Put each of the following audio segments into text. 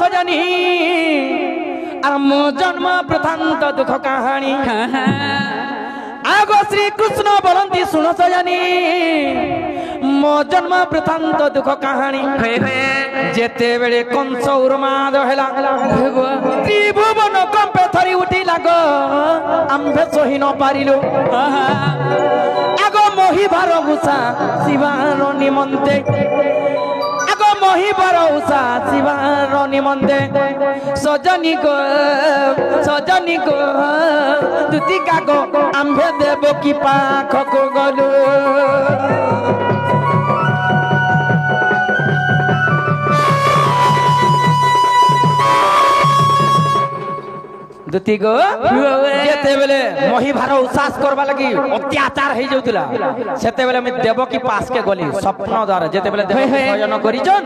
सजनी और मो जन्म वृतांत दुख कहानी आगो श्री कृष्ण बोलती सुन सजनी मो जन्म वृतांत दुख कहानी जेते बेले कंस उर्माद हेला त्रिभुवन कंपे थरी उठी लागो आंबे सही न पारिलो आगो मोहि भार उषा शिवार निमंते आगो मोहि भार उषा शिवार निमंते सजनी को तुति कागो आंबे देव की पाख को गलो दुती गो जेते बेले मोहि भार उसास करबा लगी अत्याचार हे जाउतला सेते बेले मैं देवकी पास के गली स्वप्न द्वारा जेते बेले देव भजन करिजन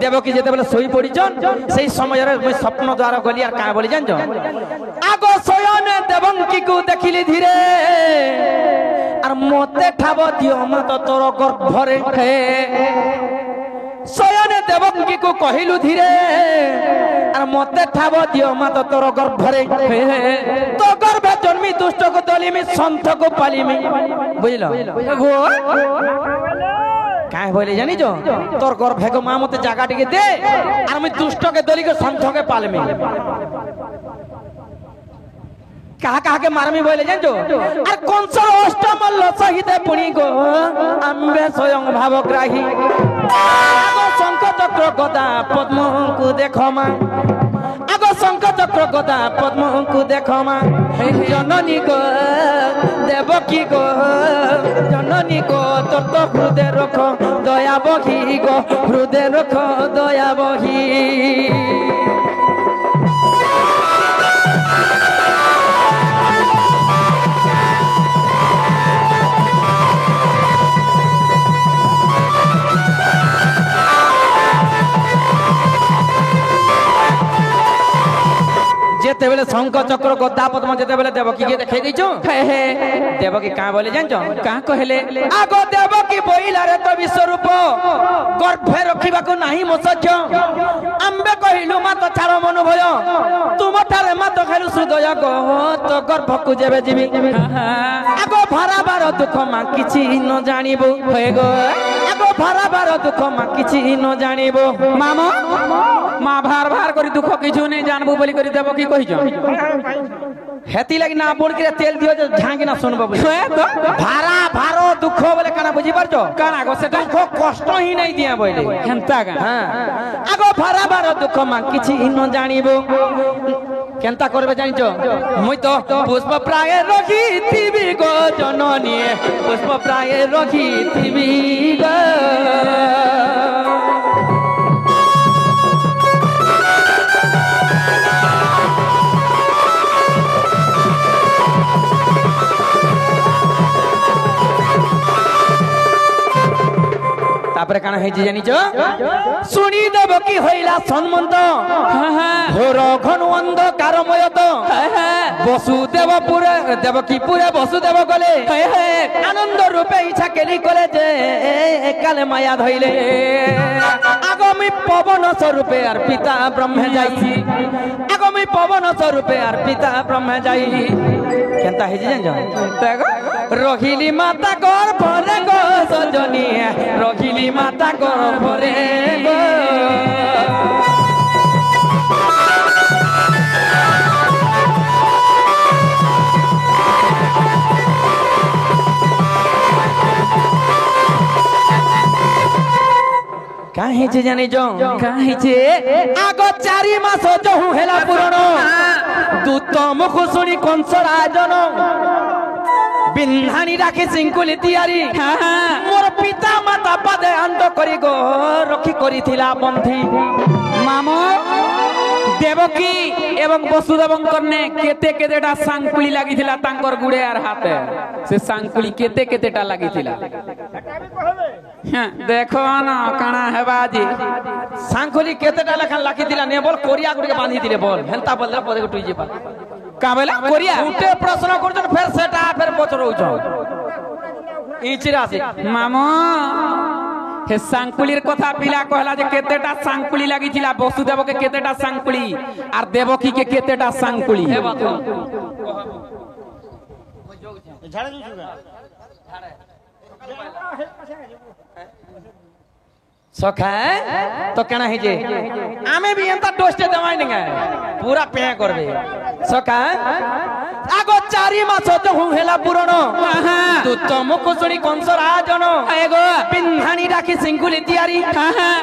देवकी जेते बेले सोई पड़िजन सेही समय रे मैं स्वप्न द्वारा गली आर का बोली जानजो आगो सोयन देवकी को देखिली धीरे आर मोते ठाबो दियो मत तोर गर्भरे सोयने देवकी को कहिलु धीरे और मते ठाबो दियो मत तोर गर्भरे तो गर्भे जन्मी दुष्ट को दलिमी संत को पालिमी बुझलो काय बोले जानी जो तोर गर्भे को मां मते जागा टिके दे और मैं दुष्ट के दली के संत के पालिमी कहा के मारमी बोले जान जो और कौन सा अष्टमल्ल सहित पुणी गो आंबे स्वयं भावग्राही आगो शंख चक्र गदा पद्म को देखो मा आगो शंख चक्र गदा पद्म को देखो मा जननी को देवकी को जननी को तोर तो हृदय रखो दया बही गो हृदय रखो दया बही जेते बेले शंख चक्र गदा पद्म जेते बेले देवकी के देखे दैछो देवकी का बोले जानछो का कहले आगो देवकी बोइला रे तो विश्वरूप गर्भे रखिबा को नाही मोसज्ञ आंबे कहिलु मा तो छारो मन भय तुम ठारे मा तो खेलु हृदय गो तो गर्भ को जेबे जिबी आगो भरा बार दुख मा किछि न जानिबो होय गो आगो भरा बार दुख मा किछि न जानिबो मामा मा भार भार करी दुख किछु नै जानबो बोली करी देवकी कहिजो हेती लगी ना बोल के तेल दियो जो झांगी ना सुनबो बोली तो भारा भारो दुख बोले काना बुझी परजो काना गो से दुख कष्ट ही नहीं दिया बोले हेंता का हां आगो भारा भारो दुख मा किछि न जानिबो केनता करबे जानिजो मुई तो पुष्प प्राय रखी थिबी गो जननी पुष्प प्राय रखी थिबी गो तापरे काना हे जी जानिजो सुनी देवकी होइला सन्मंत घोर घन अंधकारमय तो वसुदेवपुर देवकीपुरे वसुदेव गले आनंद रूपे इच्छा केली कले जे एकाले माया धइले आगमी पवन स्वरूपे आर पिता ब्रह्म जाई आगमी पवन स्वरूपे आर पिता ब्रह्म जाई केनता हे जी जानजो रहिली माता गर्भरे गो सजनी रहिली माता गर्भरे गो काहे जे जाने जो काहे जे आगो 4 मास जहु हेला पुराण दूत मुख सुनी कंस राजन बिन्हानी राखी सिंकुली तियारी मोर पिता माता पदे अंत करी गो रखी करी थिला बंधी मामो देवकी एवं वसुदेवंकर ने केते केतेटा सांकुली लागि थिला तांकर गुडे आर हाथे से सांकुली केते केतेटा लागि थिला देखो ना काना है बाजी सांकुली केतेटा लखन लागि थिला ने बोल कोरिया गुडे के बांधी दिले बोल हेंता बोल पदे को टुई जेबा का बोला कोरिया उठे प्रश्न करजन फिर सेटा फिर पचरौ छ इचिरा से मामो हे सांकुलीर कथा पिला कहला जे केतेटा सांकुली लागि थिला वसुदेव के केतेटा सांकुली आर देवकी के केतेटा सांकुली हे बात झाड़ा जुगा सखा तो केना है जे आमे भी एंता डोस्टे दवाई नहीं पूरा पे करबे सखा आगो 4 मास तो हूं हेला पुरानो तू तो मुख सुनी कंसर आ जनो एगो पिन्हानी राखी सिंकुली तियारी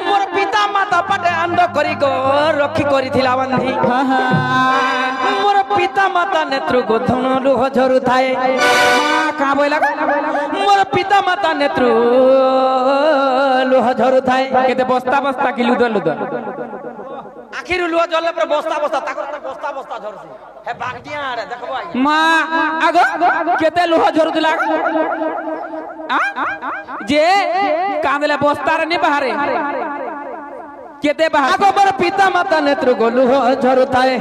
मोर पिता माता पटे अंड करी गो रखी करी थिला बंधी मोर पिता माता नेत्र गोधन लुह झरु थाए का बोला मोर पिता माता नेत्र लुह झरु थाए केते बस्ता बस्ता कि लुदर लुदर आखिर लुह जले पर बस्ता बस्ता ताकर बस्ता बस्ता झरसी हे बागटिया रे देखबो आई मां आगो केते लुह झरु दिला जे कांदले बस्ता रे नि बाहरे केते बाहर आगो मोर पिता माता नेत्र गोलु झरु थाए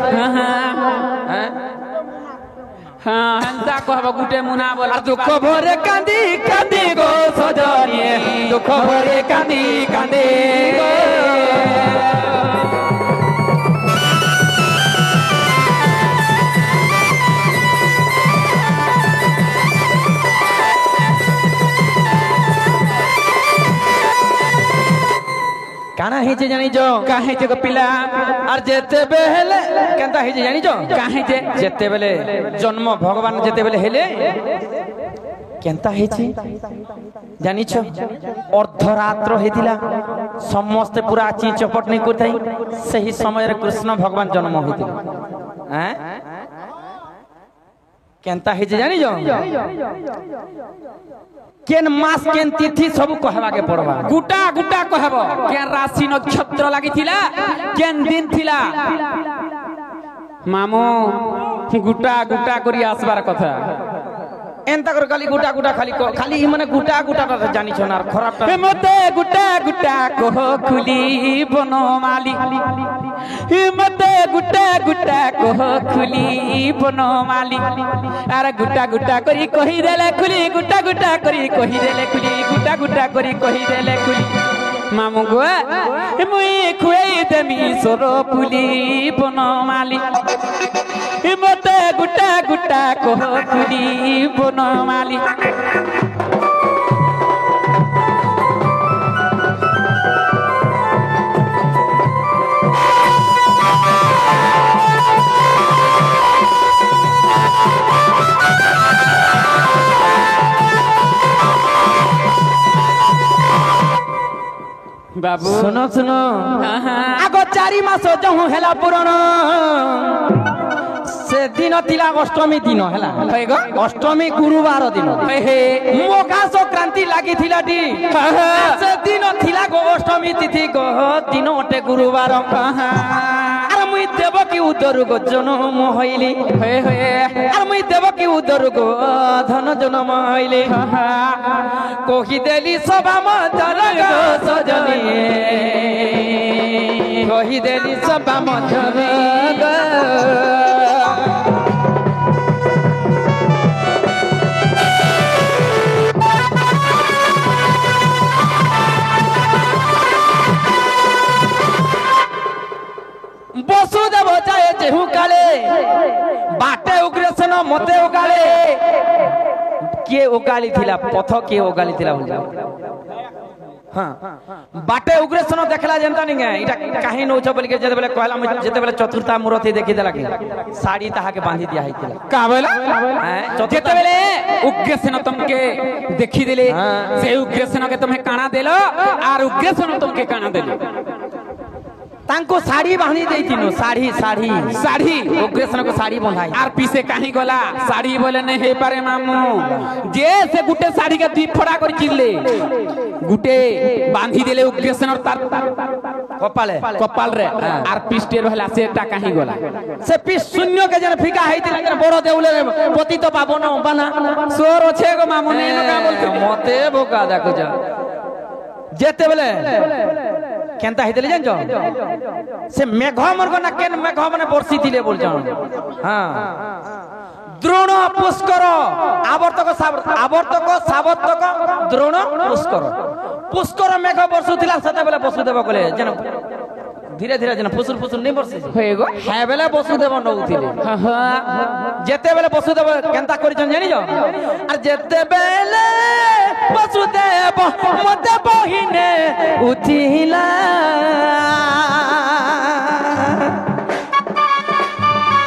हां हंता कहब गुटे मुना बोला दुख भरे कांदी कांदी गो सजनी दुख भरे कांदी कांदी गो काना हेचे जानी जो काहे जे पिला और जेते बेले केनता हेचे जानी जो काहे जे जेते बेले जन्म भगवान जेते बेले हेले केनता हेचे जानी छो अर्धरात्र हेतिला समस्त पूरा ची चपट नहीं करथाई सही समय रे कृष्ण भगवान जन्म होतिला हैं केनता हेचे जानी जो केन मास केन तिथि सब कहवा के पड़वा गुटा गुटा कहब केन राशि नक्षत्र लागि थिला केन दिन थिला मामू गुटा गुटा करी आसबार कथा एंता कर खाली गुटा गुटा खाली माने गुटा गुटा जानी छ ना खराब मते गुटा गुटा कह खुली बनमाली मते गुटा गुटा कह खुली बनमाली अरे गुटा गुटा करी कहि देले खुली गुटा गुटा करी कहि देले खुली गुटा गुटा करी कहि देले खुली मामू गो मुई खुई देमी सोरो पुली बनमाली मते गुटा गुटा कह खुली बनमाली बाबू सुनो सुनो आगो 4 मास जहु हेला पुराण से दिन थिला अष्टमी दिन हेला हेगो अष्टमी गुरुवार दिन हे मोगा संक्रांति लागि थिला डी से दिन थिला गो अष्टमी तिथि गो दिन ओटे गुरुवार अरे मुई देवकी उदर गो जन्म होइली हे हे अरे मुई देवकी उदर गो धन जन्म होइली कोही देली सभा मधर गो सजनी कोही देली सभा मधर गो वसुदेव जाए जेहू काले बाटे उग्रसेन मते उगाले के उगाली थिला पथ के उगाली थिला हां बाटे उग्रसेन देखला जनता नहीं है इटा काहे न उछ बोल के जते बेले कहला जते बेले चतुर्था मूर्ति देखि देला के साड़ी ताहा के बांधी दिया हितला का बोला जते बेले उग्रसेन तुमके देखि देले से उग्रसेन के तुम्हें काना देलो आर उग्रसेन तुमके काना देलो तांको साड़ी बांधी देइतिनो साड़ी साड़ी साड़ी उग्रसेन को साड़ी बंधाई आर पीछे काहे गला साड़ी बोले नहीं हे पारे मामू जे से गुटे साड़ी के दी फड़ा कर चिल्ले गुटे बांधी देले उग्रसेन और तार कपाल रे आर पीछे रहला सेटा काहे गला से पीछ शून्य के जन फिका हेतिला जन बड़ देउले पति तो पाबन बना सोर छे गो मामू ने का बोलते मते बोका देखो जा जेते बेले केनता हेतिले जानजो से मेघ मरगो ना केन मेघ माने बरसी दिले बोल जान हां द्रोण पुष्कर आवर्तक सावर्तक द्रोण पुष्कर পুষ্কর মেঘ বর্ষুଥିଲା সেତେବେଳେ বসুদেব কলে যেন ধীরে ধীরে যেন ফুসুর ফুসুর নেই বর্ষে হয়ে গো হ্যাঁ বেলে বসুদেব নৌଥିଲେ যেতেবেলে বসুদেব কেনতা করিছন জানিছ আর যেতেবেলে বসুদেব মতে বহিনে উঠিলা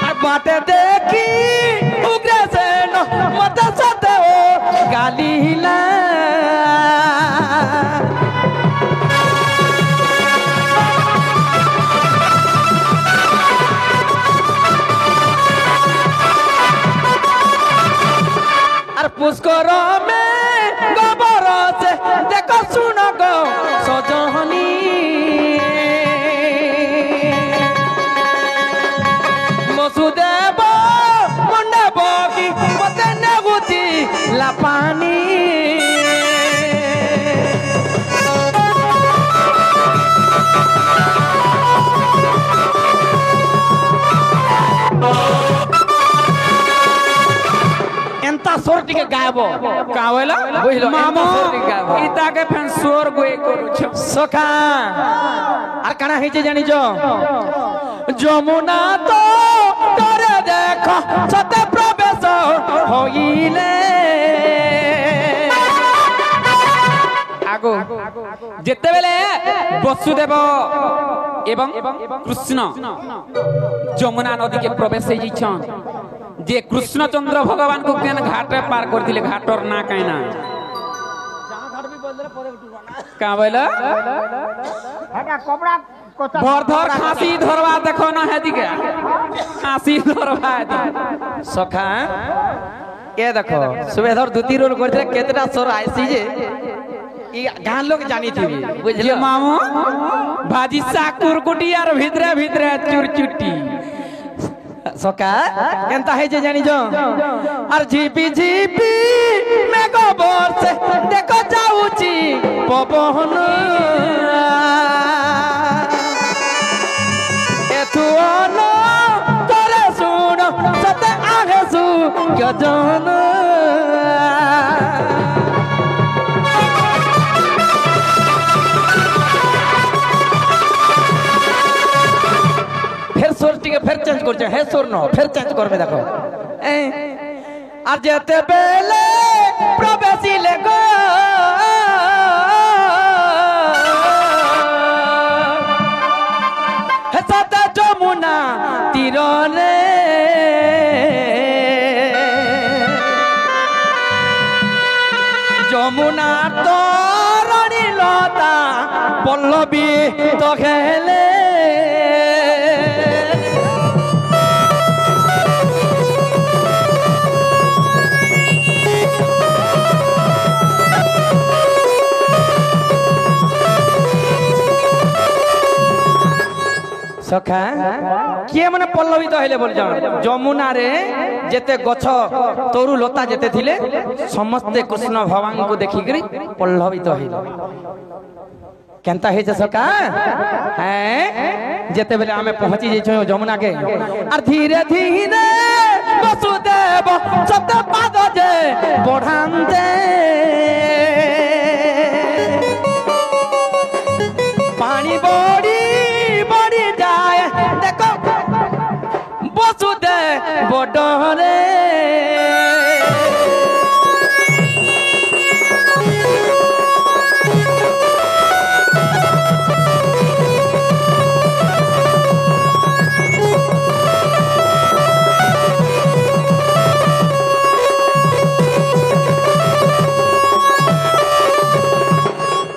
আর বাটে দেখি উগ্রসেন মতে সতে ও গালিলা পুষ্কর মে গোবর সে দেখো শুন গো সজহনি বসুদেব মুন্ডে বকি মতে নেগুচি লাপানি सोर टिके गायबो कावेला बुझलो मामो सोर टिके गायबो इता के फेन सोर गोए करू छ सखा আর কানা হইছে জানি যমুনা তো করে দেখো সতে প্রবেশ হইলে আগো যেতেবেলে বসুদেব এবং কৃষ্ণ যমুনা নদীকে প্রবেশ হই যাইছন যে কৃষ্ণচন্দ্র ভগবান को केन घाटे पार कर दिले घाटर ना काई ना का बोला हेटा कपड़ा भरधर खांसी धरवा देखो ना है दिके खांसी धरवा है सखा ए देखो सुबेधर दुती रोल करते केतरा सोर आइसी जे ई गान लोग जानी थी बुझलियो मामू भाजी साग कुरकुटी और भितरे भितरे चुरचुटी सका केनता है जे जानी और झिपी झिपी मेघ बरसे देखो जाऊची पवन एथुअन करे सुन सते आहेसु गजन सोर टिके फिर चेंज करछे हे सोर न फिर चेंज करबे देखो আর যেতে বেলে প্রবেশিলে গো হে সাতা যমুনা তীরে যমুনার তরণী লতা পল্লবী তো খেলে सखा किए माने पल्लवित हेले बोल जान যমুনা रे जेते गछ तोरु लता जेते थिले समस्त कृष्ण भगवान को देखि करी पल्लवित हेले केनता हे जे सखा हैं जेते बेले हमें पहुंची जे छ যমুনা के और धीरे धीरे वसुदेव सत पाद जे बढ़ांते पानी बड़ी बड़ी जाए देखो वसुदेव बडरे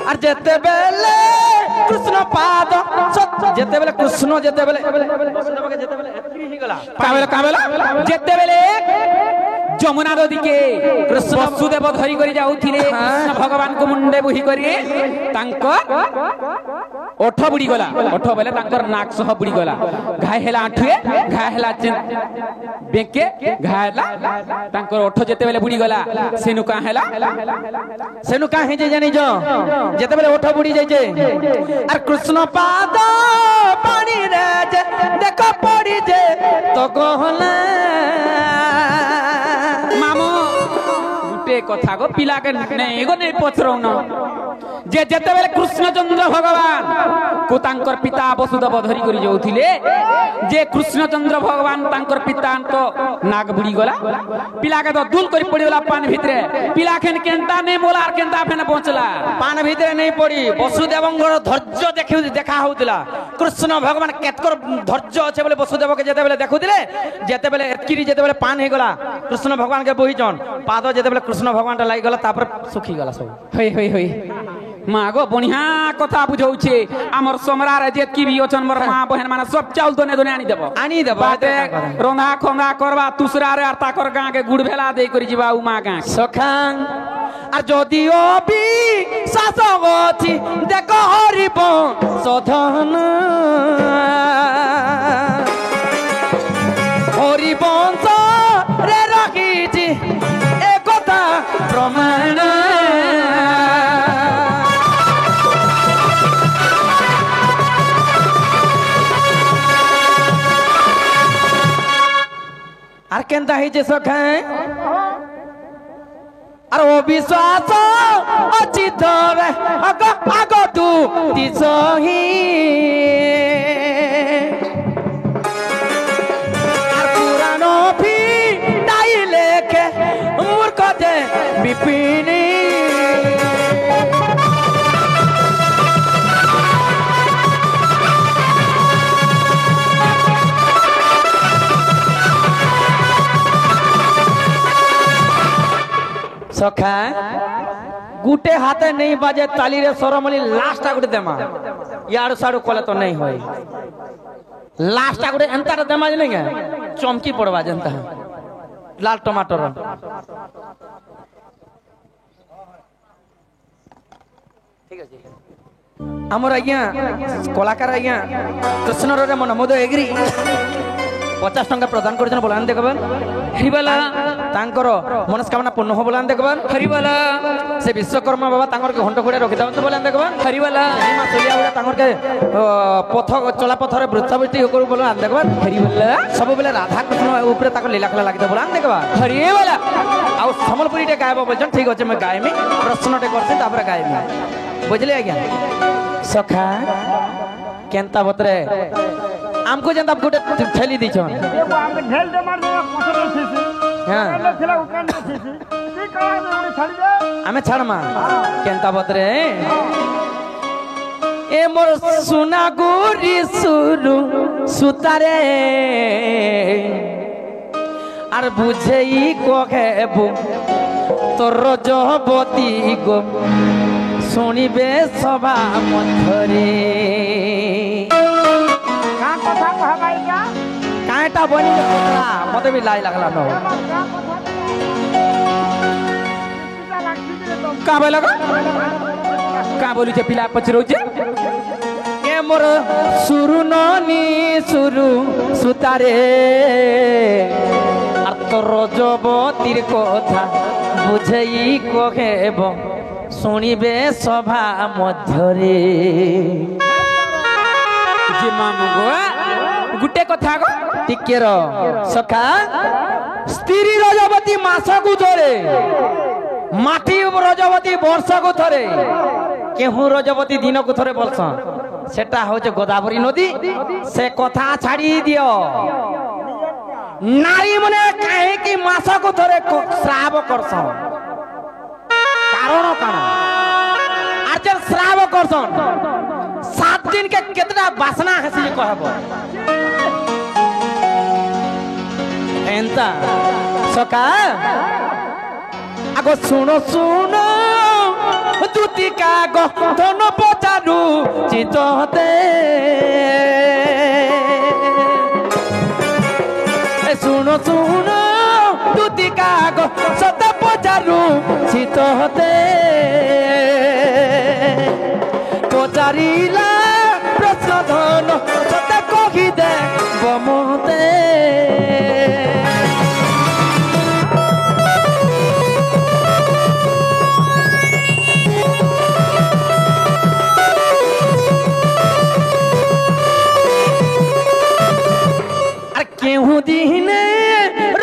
और जेते बेले कृष्ण पाद जेते बेले कृष्ण जेते बेले जेते बेले एतरी ही गला काबेला जेते बेले যমুনা নদীকে বসুদেব ধরি করে যাউথিলে কৃষ্ণ ভগবান को মুন্ডে বুহি করে তাঙ্কর ওঠ বুড়ি গলা ওঠ বেলে তাঙ্কর নাক সহ বুড়ি গলা ঘাই হেলা আঠুয়ে ঘাই হেলা বেকে ঘাই হেলা তাঙ্কর ওঠ যেতে বেলে বুড়ি গলা সেনু কা হেলা सेनु का हे जे जानी जो जेते बेले ओठ बुड़ी जाय जे और कृष्ण पाद पानी रे जे देखो पड़ी जे तो कहला मामो गुटे कथा गो पिला के नै एगो नै पछरौ न जे जेते बेले कृष्णचंद्र भगवान को तांकर पिता वसुदेव धरी करी जाउथिले जे कृष्णचंद्र भगवान तांकर पिता तो नाग बुड़ी गला पिला के तो दूल करी पड़ी गला पान भितरे पिला खेन केंता नहीं बोला और केंता फेन पहुंचला पान भितरे नहीं पड़ी वसुदेवंगर धैर्य देखा होउतिला कृष्ण भगवान केतकर धैर्य अच्छे बोले वसुदेव के जेते बेले देखुतिले जेते बेले एतकिरी जेते बेले पान हे गला कृष्ण भगवान के बोहिचन पाद जेते बेले कृष्ण भगवान टा लागि गला तापर सुखी गला सब होई होई होई माँ गो बढ़िया कथा बुझौछे आमर समरा रे जेत की भी अछन मोर माँ बहन माने सब चाउल दोने दोने आनी देबो बाते रोंधा खोंधा करबा तुसरा रे आर ताकर गां के गुड़ भेला दे करी जीवा उ माँ गां सखां আর যদিও বি শাসগতি দেখ হরিব সধন হরিবংশ রে রাখিছি একথা প্রমাণ আর কেনতা হইছে সখা আর অবিশ্বাস অচি ধরে আগ তু দিছহি আর পুরাণ ভি তাই লেখে মূর্খ যে বিপিনী सखा गुटे हाथे नहीं बाजे ताली रे सरमली लास्ट गुटे देमा याडू साडू कोले तो नहीं होई लास्ट गुटे एंता देमा जे नहीं चमकी पड़वा जनता लाल टमाटर ठीक है हमर आज्ञा कलाकार आज्ञा कृष्ण रे मन मोद एग्री 50 टंका प्रदान करछन बोलान देखबन हरिबाला तांकर मनस्कामना पूर्ण हो बोलान देखबन हरिबाला से विश्वकर्मा बाबा तांकर के घंटा घोड़े रखि दावन बोलान देखबन हरिबाला हिमा सोलिया बोला तांकर के पथ चला पथरे वृत्तावृत्ति हो करू बोलान देखबन हरिबाला सब बेले राधा कृष्ण ऊपर ताको लीला कला लागि बोलान देखबा हरिबाला आ समलपुरी टे गायब बोलछन ठीक अछि मैं गायमी प्रश्न टे करछन तापर गायमी बुझले आज्ञा सखा केनता बतरे हमको जनता गुटे ठेली दी छन एगो हमके ढेल दे मार दे पसर थीसी हां थिला उकान थीसी की कहा दे छड़ी दे हमें छड़मा केनता बतरे ए मोर सुना गुरी सुरु सुतारे আর বুঝেই কহেবু তোর জবতী গো শুনিবে সভা মধ্যরে কথা কহাবাই না কাঁটা বনি কথা মতে भी লাই লাগলা ন का बोला का बोली छे पिला पचरौचे ए मोर सुरु ननी सुरु सुतारे আর তোর জবতীর কথা বুঝেই কহেব শুনিবে সভা মধ্যরে যে মামু গো গুটে কথা গো টিকে র সখা স্ত্রী রজবতী মাসকু ধরে মাটি রজবতী বর্ষকু ধরে কেহু রজবতী দিনকু ধরে বলছ সেটা হচ্ছে গোদাবরী নদী সে কথা ছাড়ি দিও নারী মনে কাহিকি মাসকু ধরে শ্রাব করছ কারণ কারণ আর যে শ্রাব করছন 7 दिन के कितना बासना हसी कहब एंता सका आगो सुनो सुनो दूती का गो दोनों पचारू चितते सुनो सुनो दूती का गो सत पचारू चितते पचारिला प्रश्न धन सत कही दे बमते केहू दिने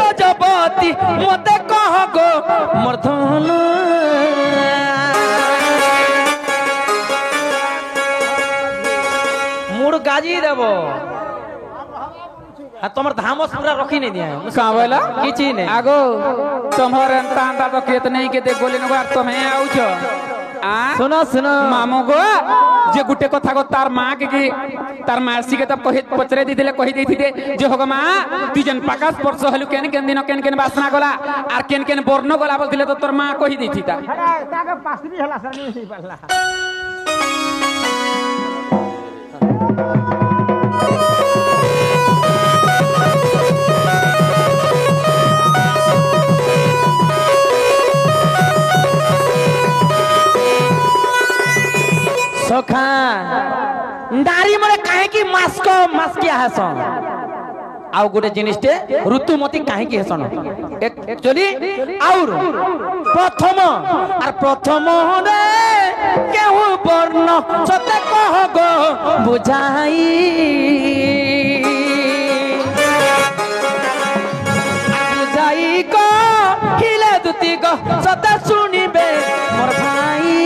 रजबती मते कह गो मर्धन आ तुम्हार धामस पूरा रखी नहीं दिया का बोला किछि नहीं आगो तुम्हार अंता अंता तो कितने के दे गोले नगर तुम्हें आउछ आ सुनो सुनो मामो गो जे गुटे कथा को तार मां के तार मासी के तब कहि पचरे दिथिले कहि देथिते जे होग मां तू जन प्रकाश स्पर्श हलु केन केन दिन केन केन वासना गला आर केन केन बर्ण गला बोलथिले तो तोर मां कहि देथिता ताके पासरी हला सर नहीं पड़ला सखा नारी मने काहे की मास्क मास्किया हसन आउ गोटे जिनिसटे ऋतुमती काहे की हसन एक्चुअली और प्रथम रे केहू वर्ण सते कह गो बुझाई बुझाई को हिले दुती गो सते सुनिबे मोर भाई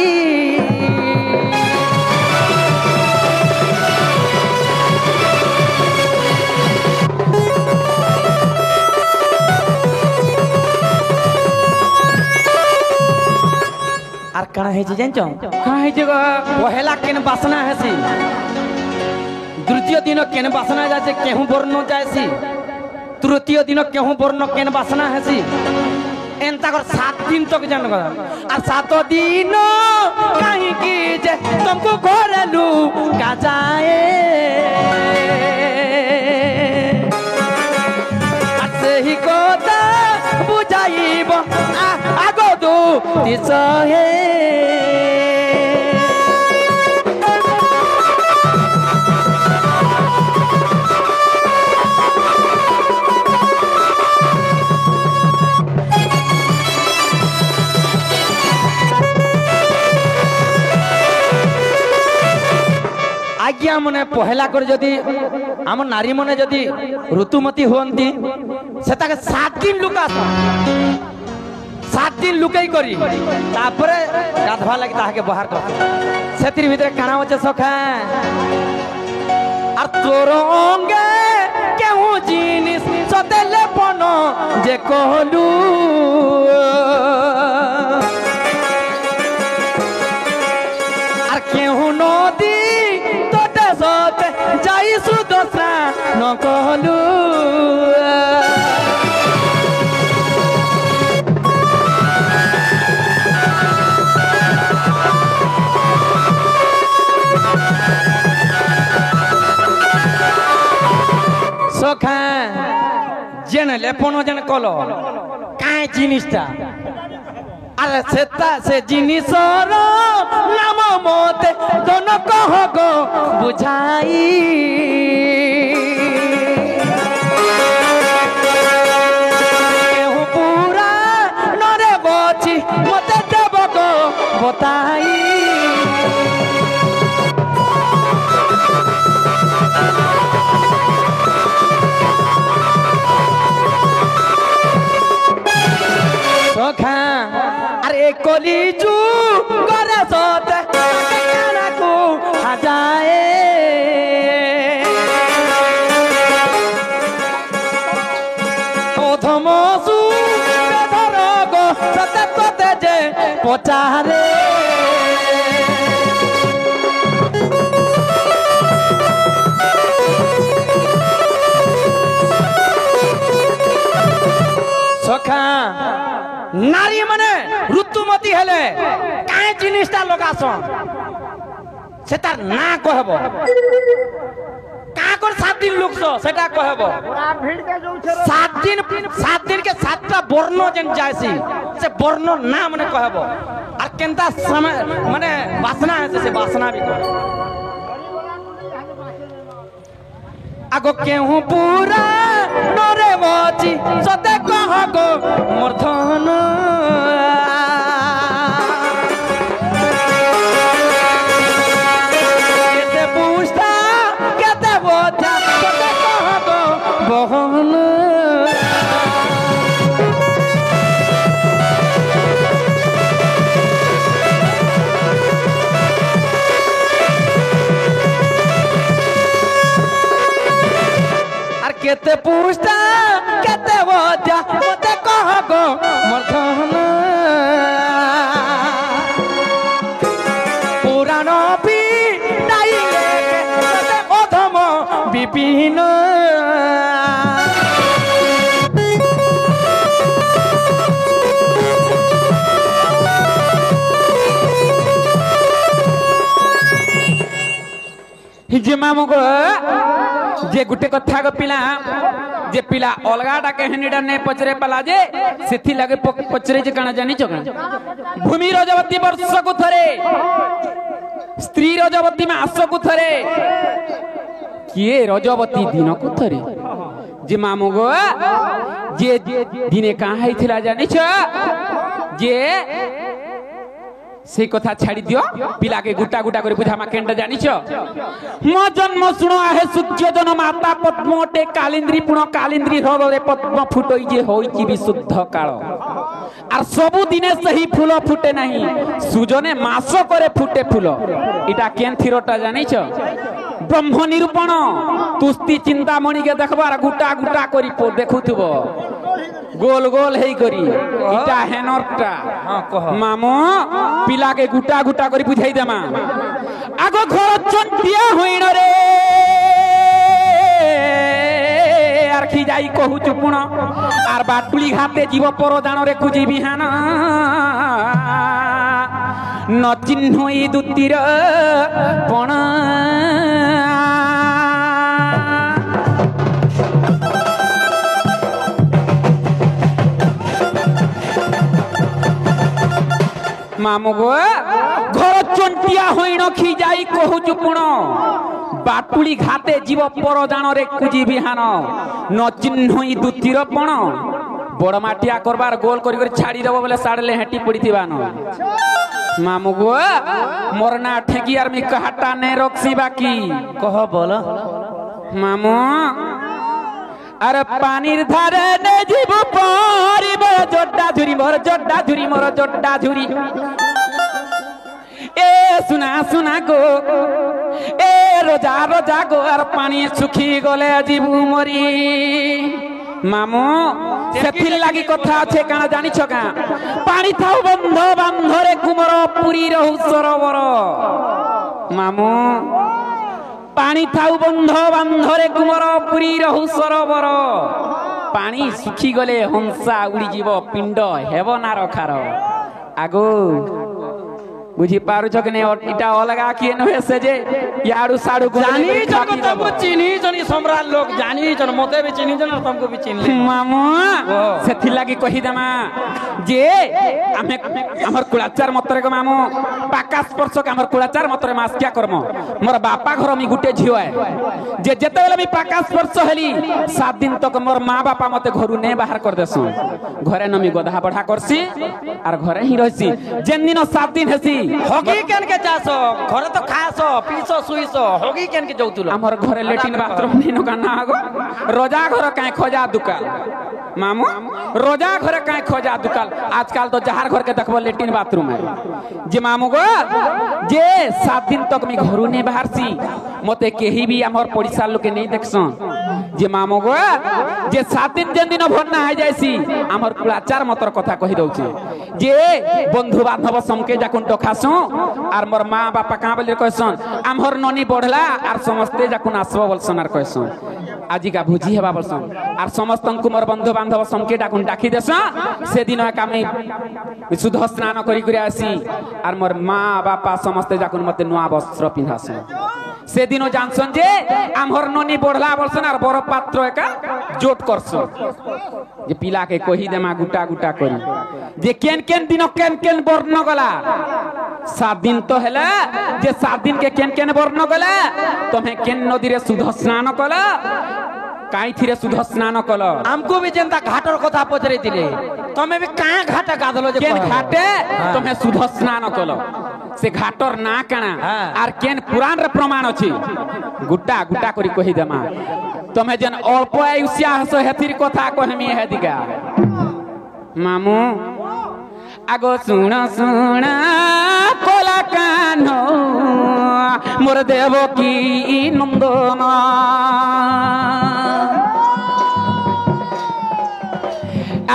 आर कणा हे जानचो काहे जे पहला केन बासना हेसी द्वितीय दिन केन बासना जासे केहू वर्ण जायसी तृतीय दिन केहू वर्ण केन बासना हेसी एंता कर 7 दिन तक जान आ 7 दिन काहे की जे तुमको घरलू का जाए ही कोता बुझाइब आगो दो दिसहे आज्ञा मने पहला कर जदि आम नारी मने जदि ऋतुमती होती से 7 दिन लुका 7 दिन लुकई करी तापरे गाधवा लगी ताके बाहर कर सेतिर भीतर काना होचे सखा आर तोर अंगे केहू जिनिस सतेले पन जे कहलू आर केहू नदी जाई सुदोसरा न कहलू सखा जेन लेपन जेन कलो काहे जिनिसटा अरे सेता से जिनिसर नाम मते दोन कह गो बुझाई केहू पूरा नरे बची मते देव गो बताई सखा अरे कलिजू करे सते काना को हजाए ओधमसु बेधर गो सते तते जे पचारे सखा नारी माने ऋतुमती हेले काहे जिनिसटा लगासन से तार ना कहबो का कर 7 दिन लुकसो सेटा कहबो पूरा भीड़ के जो छे 7 दिन के 7टा वर्ण जन जायसी से वर्ण ना माने कहबो और केनता समय माने वासना है से वासना भी कहबो आगो केहू पूरा नरे बची सते कह गो मोर धन केते पूछता केते बोझा सते कह गो बहन केते पुष्टा केते वजा मते कह गो मर्धन पुराण भी नाई अधम विपिन जे मामू को जे गुटे कथा को पिला जे पिला अलगाटा कहनीटा नहीं पचरे पाला जे सेथि लगे पचरे जे काना जानी चकना भूमि रजवती वर्ष को थरे स्त्री रजवती मास को थरे किए रजवती दिन को थरे जे मामू को जे दिने कहाँ है थिला जानी छ जे से कथा छाड़ी दियो पिला के गुटा गुटा कर बुझा मा केंडा जानी छ मो जन्म सुनो आहे सूर्य जन माता पद्मटे कालिंद्री पुण कालिंद्री हृदय पद्म फुटई जे होई कि विशुद्ध काल आर सबु दिने सही फूल फुटे नहीं सुजने मास करे फुटे फूल इटा केन थिरोटा जानी छ ब्रह्म निरूपण तुस्ती चिंतामणि के देखबार गुटा गुटा करी देखुथबो गोल गोल हेई करी इटा हेनरटा मामो पिला के गुटा गुटा करी बुझाई देमा आगो घर चंटिया होइन रे आर खी जाई कहू चुपुण आर बाटुली घाते जीव पर दान रे खुजी बिहान न चिन्हई दुतिर पण मामू गो घर चंटिया होइन खी जाई कहू चुपुण बाटुली घाते जीव पर दान रे कुजी बिहान न चिन्हई दुतिर पण बड़ माटिया करबार गोल करी करी छाड़ी देबो बोले साडले हेटी पड़ी थिबान मामू गो मोरना ठेकी आर मी कहटा ने रखसी बाकी कह बोल मामू अरे पानीर धारे ने जीव पारी मोर जोड्डा झुरी मोर जोड्डा झुरी मोर जोड्डा झुरी ए सुना सुना गो ए रोजा रोजा गो आर पानी सुखी गले जीव मरी मामू सेथिर लागी कथा আছে काना जानी छ का पानी थाउ बंध बांधरे कुमर पुरी रहु सरोवर मामू पानी थाउ बंध बांधरे कुमर पुरी रहु सरोवर पानी सुखी गले हंसा उड़ी जीव पिंड हेब ना रखार आगो बुझी पारु छ कने इटा अलगा किए नहे से जे याडू साडू जानी जन तुमको चिन्ही जनी सम्राट लोग जानी जन मते भी चिन्ही जन तुमको भी चिन्ह ले मामू सेथि लागी कहि दमा जे आमे हमर कुलाचार मतरे को मामू पाका स्पर्श के हमर कुलाचार मतरे मास क्या करम मोर बापा घर मी गुटे झियो है जे जते बेले मी पाका स्पर्श हेली 7 दिन तक मोर मां बापा मते घरु ने बाहर कर देसु घरे न मी गधा बढ़ा करसी आर घरे ही रहसी जेन दिन 7 दिन हेसी होगी केन के जासो घरे तो खासो पीसो सुइसो होगी केन के जौतुलो हमर घरे लेटिन बाथरूम निनो काना आगो रोजा घर काए खोजा दुकाल मामू रोजा घर काए खोजा दुकाल आजकल तो जहार घर के देखबो लेटिन बाथरूम है जे मामू गो जे 7 दिन तक मी घरु ने बाहरसी मते केही भी हमर पड़िसा लोग के नहीं देखसन जे मामू गो जे 7 दिन जेन दिन भरना है जायसी हमर कुलाचार मतर कथा कहि दउची जे बंधु बांधव समके जाकुन डखासु आर मोर मां बापा का बोले कहसन हमर ननी बढ़ला आर समस्ते जाकुन आसबो बोलसन आर कहसन आजी का भुजी हेबा बोलसन आर समस्तन कुमार बंधु बांधव समके डाकुन डाकी देस से दिन कामे शुद्ध स्नान करी करी आसी आर मोर मां बापा समस्ते जाकुन मते नुआ वस्त्र पिन्हासन से दिनो जानसन जे हमर ननी बढ़ला बोलसन आर बर पात्र एका जोट करसन जे पिला के कहि देमा गुटा गुटा करी जे केन केन दिन केन केन वर्ण गला 7 दिन तो हेला जे 7 दिन के केन केन वर्ण गला तमे केन नदी रे शुद्ध स्नान कला काई थिरे शुद्ध स्नान कल हमको भी जनता घाटर कथा पचरे दिले तमे भी कहां घाटा गादलो जे केन घाटे तमे शुद्ध स्नान कल से घाटर ना काना आर केन पुराण रे प्रमाण अछि गुटा गुटा करी कहि देमा तमे जन अल्प आयुष्या हसो हेथिर कथा कहमी हेदिका मामू आगो सुण सुण कोला कान्हो मोर देवकी नंदन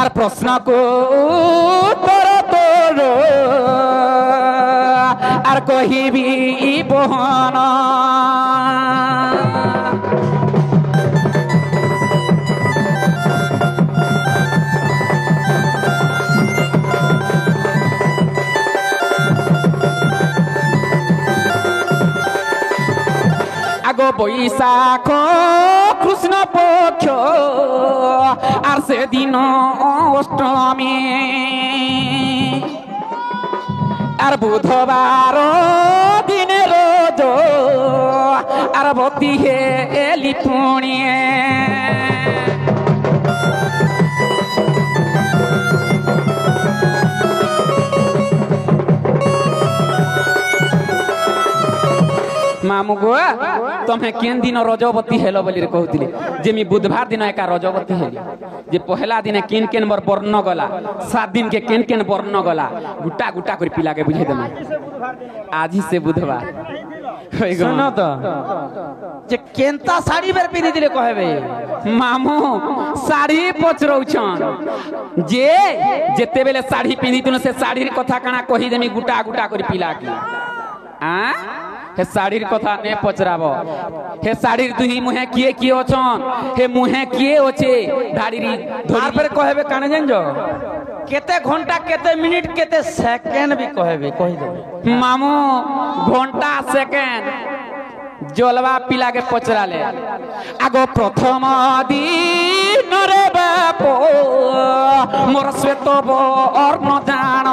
আর প্রশ্ন কো তোর তোর আর কহিবি বহন আগো বৈশাখ কৃষ্ণ পক্ষ আর সেদিন অষ্টমী আর বুধবার দিনে রোজ আর ভক্তি হেলি পুণিয়ে मामू गो तुम्हें केन दिन रजवती हेलो बोली कहते जे बुधवार दिन एका रजवती हेली जे पहला दिन केन केन बर बर्ण गला 7 दिन के केन केन बर्ण गला गुटा गुटा कर पिला के बुझे देना आज ही से बुधवार सुनो तो जे केनता साड़ी बेर पिनी दिले कहबे मामू साड़ी पचरौछन जे जेते बेले साड़ी पिनी तुन से साड़ी कथा काना कहि देमी गुटा गुटा कर पिला के आ हे साड़ीर कथा ने पचराब हे साड़ीर दुही मुहे किए किए अछन हे मुहे किए अछे धाड़ीरी धार पर कहबे काने जानजो केते घंटा केते मिनिट केते सेकंड भी कहबे कहि दो मामू घंटा सेकंड जलवा पिला के पचरा ले आगो प्रथम दिन रे बापो मोर श्वेत बर्ण जान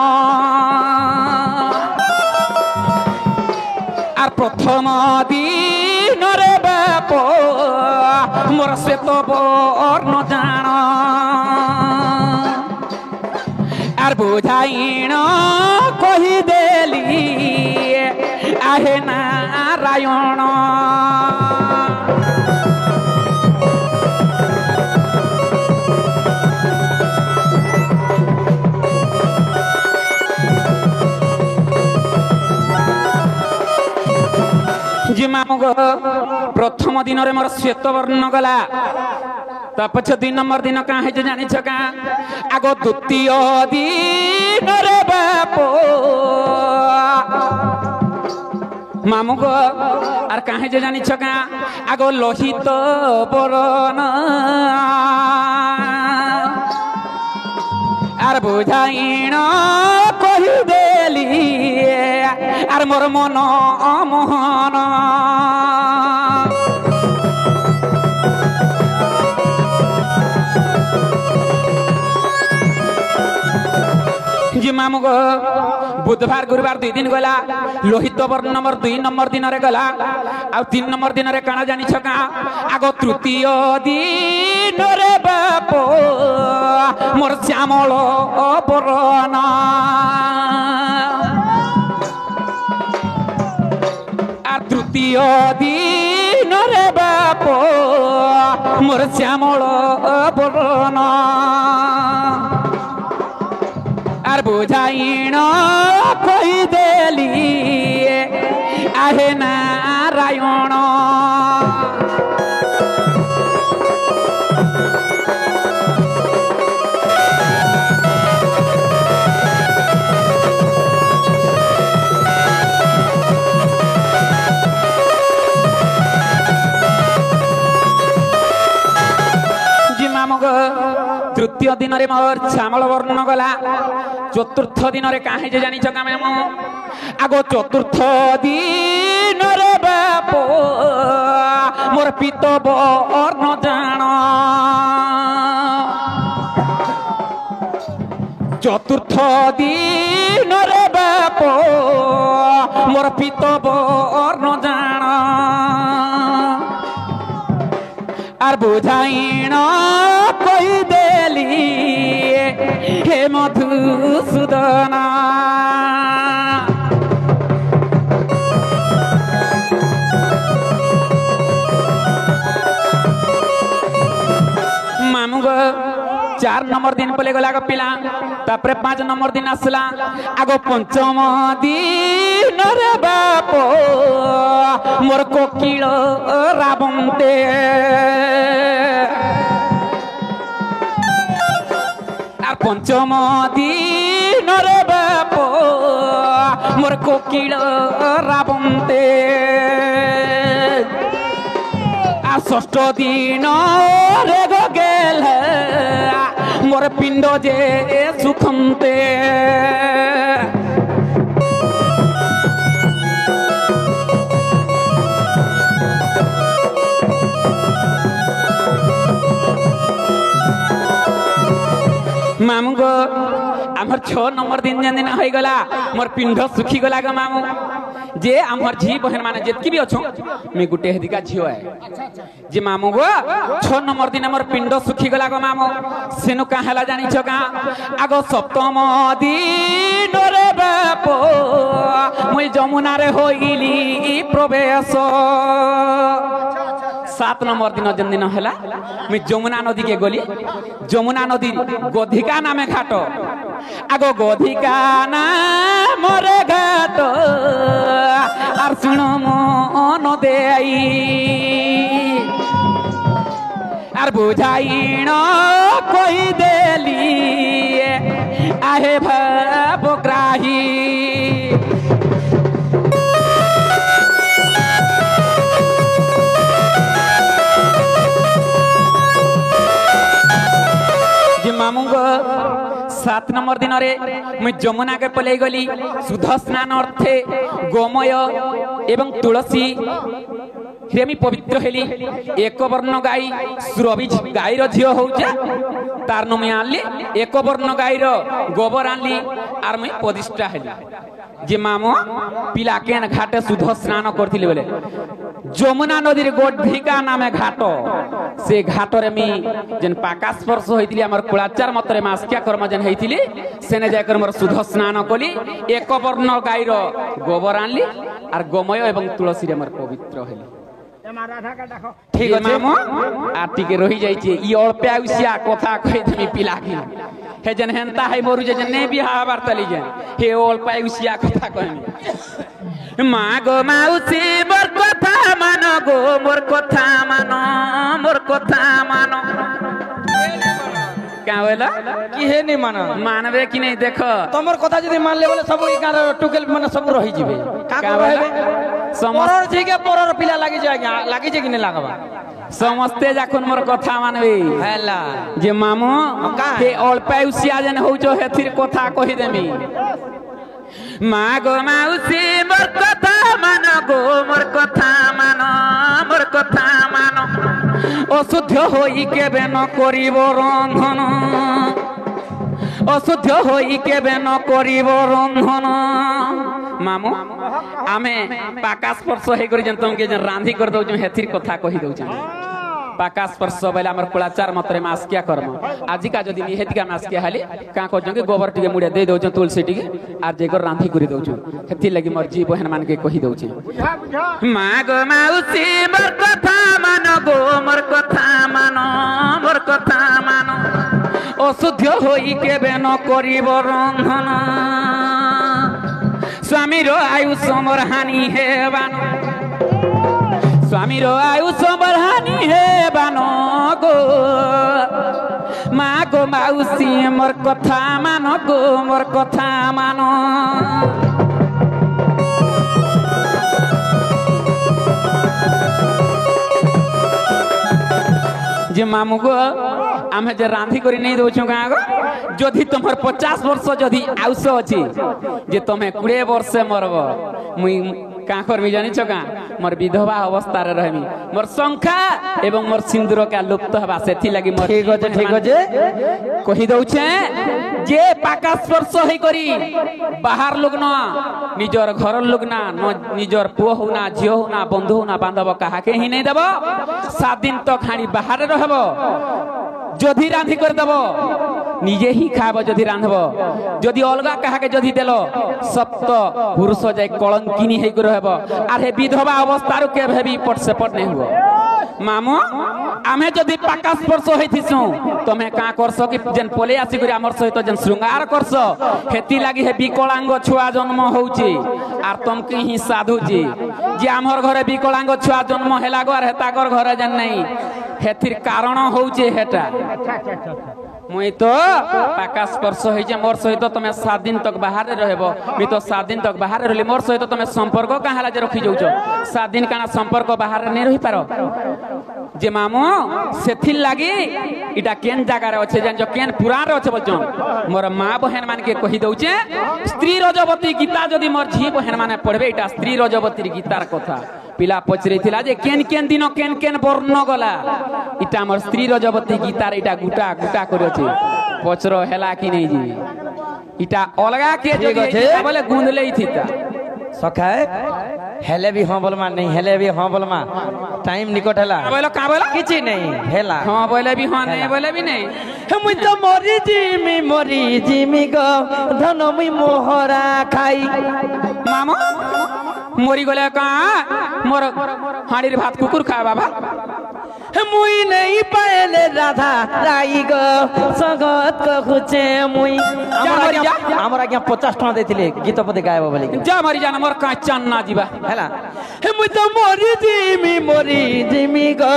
আর প্রথম দিন রে বাপ মোর শ্বেত বর্ণ জান আর বুঝাইণ কহিদেলি আহে নারায়ণ प्रथम दिन मोर श्वेत वर्ण गला पछ 2 नंबर दिन क्या है जानी का आगो द्वितीय दिन रे बाप मामू गो आर कहे जानी का आगो लोहित बरण आर बुझाइण कहिदेली आर मोर मन मोहन जी मामू गो बुधवार गुरुवार 2 दिन गला लोहित वर्ण नंबर 2 नंबर दिन रे गला आ 3 नंबर दिन रे काना जानी छका आगो तृतीय दिन रे बाप मोर श्यामल बरण आ तृतीय दिन रे बाप मोर श्यामल बरण आर बुझाइण कहिदेली आहे नारायण तृतीय दिन रे मोर श्यामल वर्ण गला चतुर्थ दिन रे काहे जे जानी छका मैम आगो चतुर्थ दिन रे बाप मोर पीत वर्ण जान चतुर्थ दिन रे बाप मोर पीत वर्ण जान आर बुझाइण कहिदेली हे मधुसूदन मामू गो 4 नंबर दिन पले गला को पिला तापरे 5 नंबर दिन आसला आगो पंचम दिन रे बाप मोर कोकिल राबंते पंचम दिन रे बाप मोर कोकिल राबंते आ षष्ठ दिन रे गेल मोर पिंड जे सुखंते मामू गो आमर 6 नंबर दिन जन दिन हो गला मोर पिंड सुखी गला गो मामू जे आमर झी बहन माने जेतकी भी अछो मैं गुटे हदिका झियो है जे मामू गो 6 नंबर दिन मोर पिंड सुखी गला गो मामू सेनु का हला जानि छ का आगो सप्तम दिन रे बाप मुई जमुना रे होइली प्रवेश 7 नंबर दिन जन दिन हला मैं जमुना नदी के गली जमुना नदी गोधिका नामे घाट आगो गोधिका नाम रे घाट आर सुन मन देई आर बुझाइण कहि देली आहे भावग्राही मामू 7 नंबर दिन रे मैं जमुना के पले गली शुद्ध स्नान अर्थे गोमय एवं तुलसी हिरेमी पवित्र हेली एक वर्ण गाई सुरभि गाईर झियो होउछे तार नमे आनली एक वर्ण गाईर गोबर आनली आर मैं प्रतिष्ठा हेली जे मामो पिला केन घाटे शुद्ध स्नान करथिले बेले जमुना नदीर गोधिका नामे घाट से घाट रे मी जन पाका स्पर्श होइतिली हमर कुलाचार मतरे मास्किया कर्म जन हेइतिली सेने जाय कर मोर शुद्ध स्नान कली एक वर्ण गाईर गोबर आनली आर गोमय एवं तुलसी रे मोर पवित्र हेली ठीक है मामो आ टिके रही जाई छी ई अल्पे आउसिया कथा कहि देमी पिला के हे जन हेनता है मोरु जे जन ने बिहा बार तली जे हे अल्पे आउसिया कथा कहमी माँ गो माउसी मोर कथा मानो गो मोर कथा मानो क्या होला कि हे नहीं मानो मानबे कि नहीं देखो तमर कथा जदी मान ले बोले सब ई गार टुकेल माने सब रही जिवे का रहबे समर जी के परर पिला लागि जे कि नहीं लागबा समझते जाखुन मोर कथा मानबे हैला जे मामू के अल्पे उसिया जन होजो हेथिर कथा कहि देमी माँ गो माउसी मोर कथा मानो गो मोर कथा मानो अशुद्ध होई केबे न करिब रंधन अशुद्ध होई केबे न करिब रंधन मामू आमे पाका स्पर्श हे करि जन तुमके जन रांधी कर दउ हेथिर कथा कहि दउ पाका स्पर्श बेला हमर कुलाचार मतरे मास्किया कर्म आजि का जदी हेतिका मास्किया हाली का कहजो के गोबर टिके मुड़े दे दउ तुलसी टिके आर जेकर रांधी करि दउ हेति लागि मोर जी बहन मान के कहि दउ माँ गो माउसी मोर कथा मानो गो मोर कथा मानो अशुद्ध होई केबे न करिब रंधन स्वामीर आयुष मोर हानि हेबानो स्वामीर आयुष मोर हानि हेबानो गो माँ गो माउसी मोर कथा मानो गो मोर कथा मानो जे मामू गो आमे जे रांधी करी नहीं दउछु गाँ गो जदि तुमर 50 वर्ष जदि आयुष अछि जे तमे 20 वर्ष मरब मुई का करमी जानि छ का मोर विधवा अवस्था रे रहमी मोर संख्या एवं मोर सिंदूर का लुप्त हबा सेथि लागि मोर ठीक जे कहि दउ छे जे पाका स्पर्श होई करी बाहर लोग न निजर घर लोग ना निजर पुओ हो ना झियो हो ना बंधु हो ना बांधव कहा के ही नहीं देबो 7 दिन तक खानी बाहर रहबो जदि रांधी कर देबो निजे ही खाबो जदि रांधबो जदि अलगा कहा के जदि देलो सप्त पुरुष जाय कलंकिनी हे कर रहबो आर हे विधवा अवस्था रो के भेबी पट से पट नहीं हुआ मामू आमे जदि पाका स्पर्श होइथिसु तमे का करसो कि जन पोले आसी करी हमर सहित जन श्रृंगार करसो हेति लागि हे विकलांग छुआ जन्म होउची आर तुम की ही साधु जी जे हमर घरे विकलांग छुआ जन्म हेला गो आर हेता कर घरे जन नहीं हेतिर कारण होउची हेटा मुई तो पाका स्पर्श होइजे मोर सहित तमे 7 दिन तक बाहर रहबो मी तो 7 दिन तक बाहर रहली मोर सहित तमे संपर्क काहाला जे रखी जाउछो 7 दिन काना संपर्क बाहर नै रही पारो जे मामू सेथिल लागी इटा केन जगह रे अछि जान जो केन पुराण रे अछि बजन मोर मां बहन मान के कहि दउचे स्त्री रजवती गीता जदी मोर झी बहन माने पढ़बे इटा स्त्री रजवती गीतार कथा पिला पचरे थिला जे केन केन दिन केन केन वर्ण गला इटा मोर स्त्री रजवती गीतार इटा गुटा गुटा करे अछि पचरो हेला कि नै जी इटा अलगा के जदी बोले गुंदले थिता सखा हेले भी हां बोलमा नहीं हेले भी हां बोलमा टाइम निकट हला का बोलो किछि नहीं हेला हां बोले भी हां नहीं बोले भी नहीं मुई तो मरी जिमी गो धन मुई मोहरा खाई मामा मरी गले का मोर हाड़ी भात कुकुर खा बाबा मुई नहीं पाएले राधा राई गो सगत कहुचे मुई हमरा क्या 50 टका देथिले गीत पदे गायब बोली जा मरी जाना मोर का चन्ना जीवा हैला मुई तो मरी जिमी गो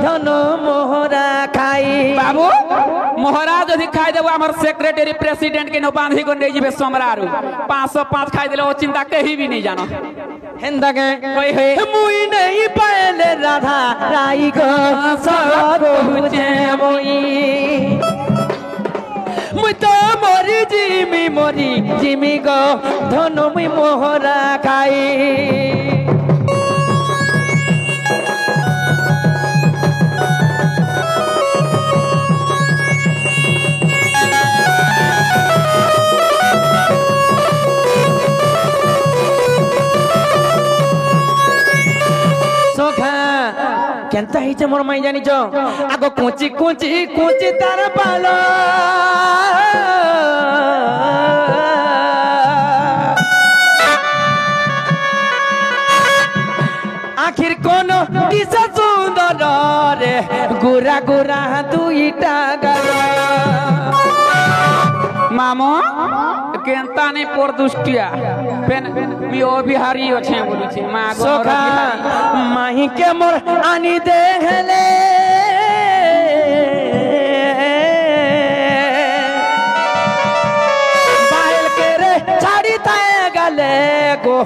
धन मोहरा खाई बाबू मोहरा जदी खाइ देबो हमर सेक्रेटरी प्रेसिडेंट के न बांधी को नै जीवे समरारू 505 खाइ देले ओ चिंता कहीं भी नहीं जानो हेंदा के मुई नहीं पाएले राधा राई गो सब बुझे मुई तो मरी जिमी गो धन मुई मोहरा खाई केनता हिचे मोर माई जानी जो आगो कुची तार पालो आखिर कोनो किसा सुंदर रे गुरा गुरा दुईटा गलो मामो केनता नहीं पोर दुष्टिया पेन बियो बिहारी अछि बोलु छी मा सोखा माही के मोर आनी देहले बाइल के रे छाड़ी थाए गले गो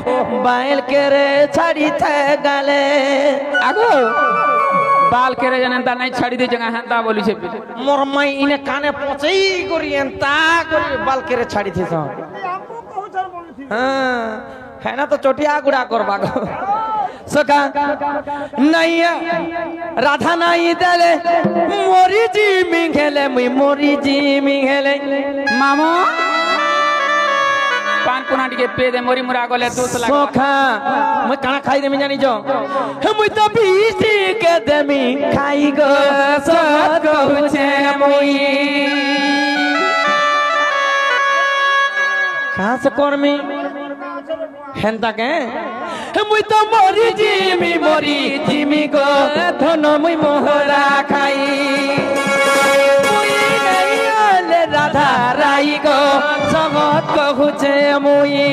बाइल के रे छाड़ी थाए गले आगो बाल के रे जनता नहीं छाड़ी दे जगह हंता बोली छे मोर माई इने काने पचई करियंता करी बाल के रे छाड़ी थी स हां है ना तो चोटिया गुड़ा करबा गो सका नहीं राधा नहीं देले मोरी जी मिंगेले मुई मोरी जी मिंगेले मामो पान कुनाटी के पे दे मोरी मुरा गले दूस लाग सोखा मैं काना खाई दे मी जानी जो मुई तो बीसी के दे मी खाई गो सत कहूचे मुई कहां से कर्मी हेंता के मुई तो मोरी जिमी गो धन मुई मोहरा खाई मुई नहीं आले राधा राई गो जगत कहूचे मुई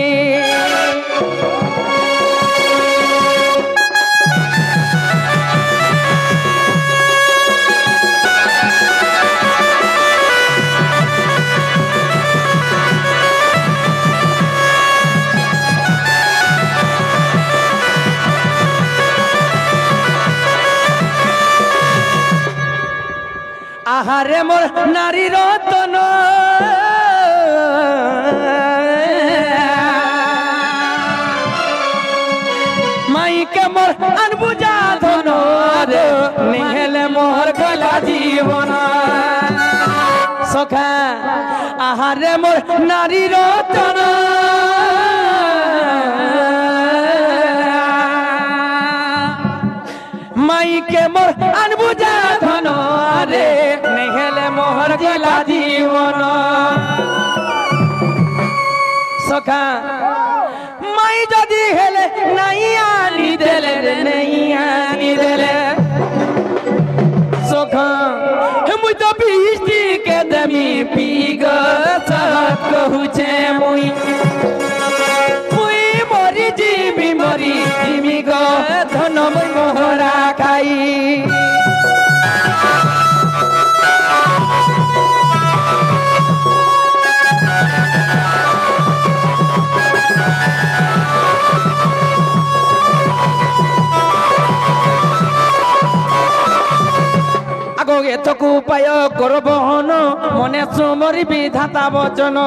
आहारे मोर नारी रतन माई के मोर अनबुझा धन रे निहेले मोर गला जीवन सखा आहारे मोर नारी रतन माई के मोर अनबुझा धन रे निहेले मोहर गला जीवन सखा माई जदी हेले नहीं आनी देले रे नहीं आनी देले सखा मुई तो बीस्ती के दमी पी गो साथ कहूचे मुई मोरी जिमी गो धन मुई मोहरा खाई ତାକୁ ଉପାୟ କରବହନ ମନେ ସୁମରି ବିଧାତା ବଚନ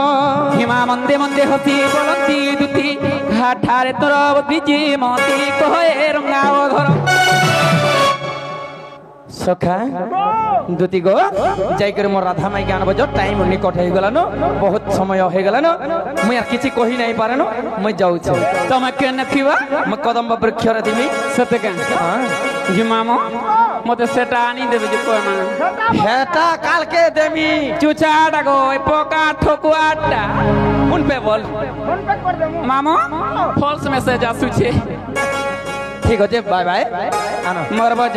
হিমা মন্দে মন্দে হসি বলন্তি দুতি ঘাটারে তোর বিজি মতি কহে রঙাও ধর সখা দুতি গো যাইকরি মোর রাধা মাইকে আনব যো টাইম নিকট হয়ে গলানো বহুত সময় হয়ে গলানো মুই আর কিছু কহি নাই পারেনো মুই যাউছি তুমি কেন থিবা মু কদম্ব বৃক্ষরে দিমি সতে কেন হিমাম মতে সেটা আনি দেবে যে কয় মানে হেটা কালকে দেমি চুচাটা গো এই পোকা ঠকুয়াটা ফোন পে বল ফোন পে করে দেবো মামো ফলস মেসেজ আসুছে ঠিক আছে বাই বাই আনো মোর বজ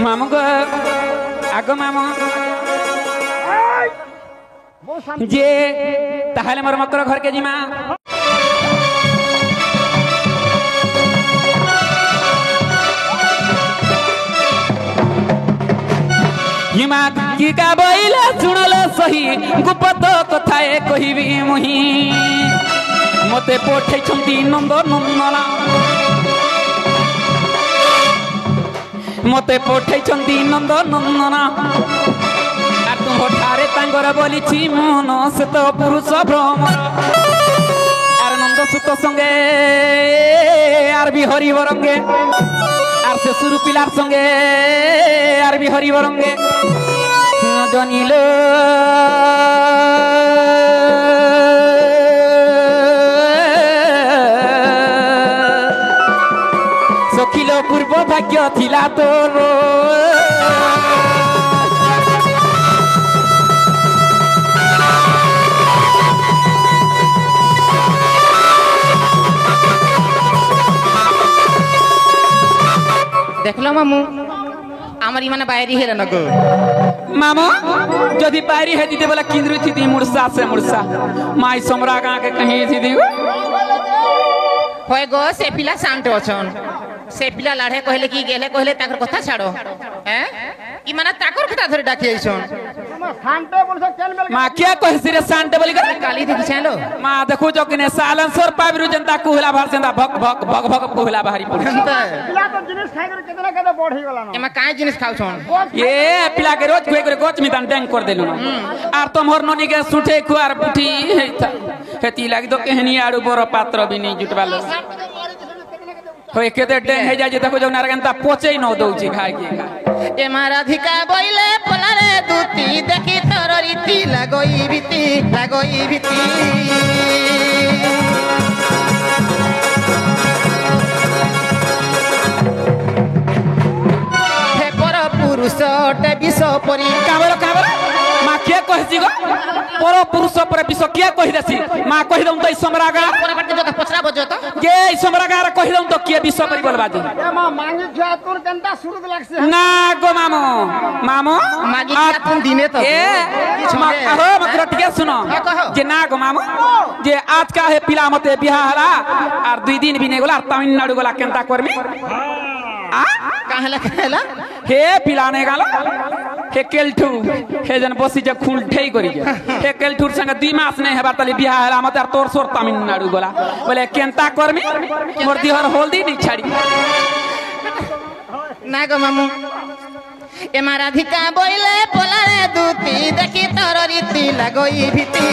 মামু গো আগো মামু যে তাহলে মোর মকর ঘরকে জিমা হিমা কি কা বইলা শুনল সহি গুপত কথায়ে কহিবি মুহি মতে পঠাইছন্তি নন্দ নন্দনা মতে পঠাইছন্তি নন্দ নন্দনা আর তুমঠারে তাঙ্গর বলিছি মন সেত পুরুষ ভ্রমর আর নন্দ সুত সঙ্গে আর বিহরি বরঙ্গে আর সে সুরু পিলার সঙ্গে আর বিহরি বরঙ্গে জনিল সখিল পূর্ব ভাগ্য থিলা তোর দেখলো মামু আমার ইমানে বাইরে হেরে না গো मामो जदि पारी है दीदी बोला किंद्री थी दी मुर्सा से मुर्सा माई समरा गां के कहीं थी दी হয় গো সে পিলা শান্ত অছন সে পিলা লাড়ে কইলে কি গেলে কইলে তাকর কথা ছাড়ো হ্যাঁ ইমানে তাকর কথা ধরে ডাকি আইছন তোমার শান্তে বলছ কেন মেল मां क्या कह सिरे शांत बोली कर কালি দেখি চাইলো मां देखो जो किने सालेंसर पाबरु जनता कुहला भार जनता भक भक भक भक कुहला भारी पड़ পিলা তো জিনিস খাই করে কেতে না কেতে বড় হই গলা না এমা কাই জিনিস খাউছন ये पिला के रोज खुए करे गोच मितान टैंक कर देलु आर तमहर ननी के सुठे खुआर पुठी हेती लाग दो कहनी आड़ू बरो पात्र भी नहीं जुटवालो होय केते टैंक हे जाय देखो जो नारगंता पोचे न दउची खाय के এমা রাধিকা বইলে পলারে দুতি দেখি তোর রীতি লাগই ভীতি হে পর পুরুষটে বিষ পরি काबर काबर मां के कहसी गो पर पुरुष पर विश्व के कहि देसी मां कहि दम त समरागा পরবর্তী যত পছরা বজো তো के समरागा कहि दम त के विश्व पर बोल बाजी এ মা মাঙ্গি খা তোর কেনটা শুরু লাগছে ना गो मामो मामो মাগি তুন দিনে তো ए हो मकर टिके सुनो हाँ, कहो। जे ना गो मामो जे आज का है पिला मते बियाह हला और 2 दिन भी नहीं गोला तमिलनाडु गोला केनता करमी आ কাহেলা हे पिलाने गालो हे केलठू हे जन बसी जे खून ठेई करी जे हे केलठूर संग 2 मास नहीं हेबार तली बियाह हला मते और तोर सोर तमिलनाडु गोला बोले केनता करमी मोर दिहर होल्दी नहीं छाड़ी না গো মামু এমা রাধিকা বইলে পলারে দুতি দেখি তোর রীতি লাগই ভীতি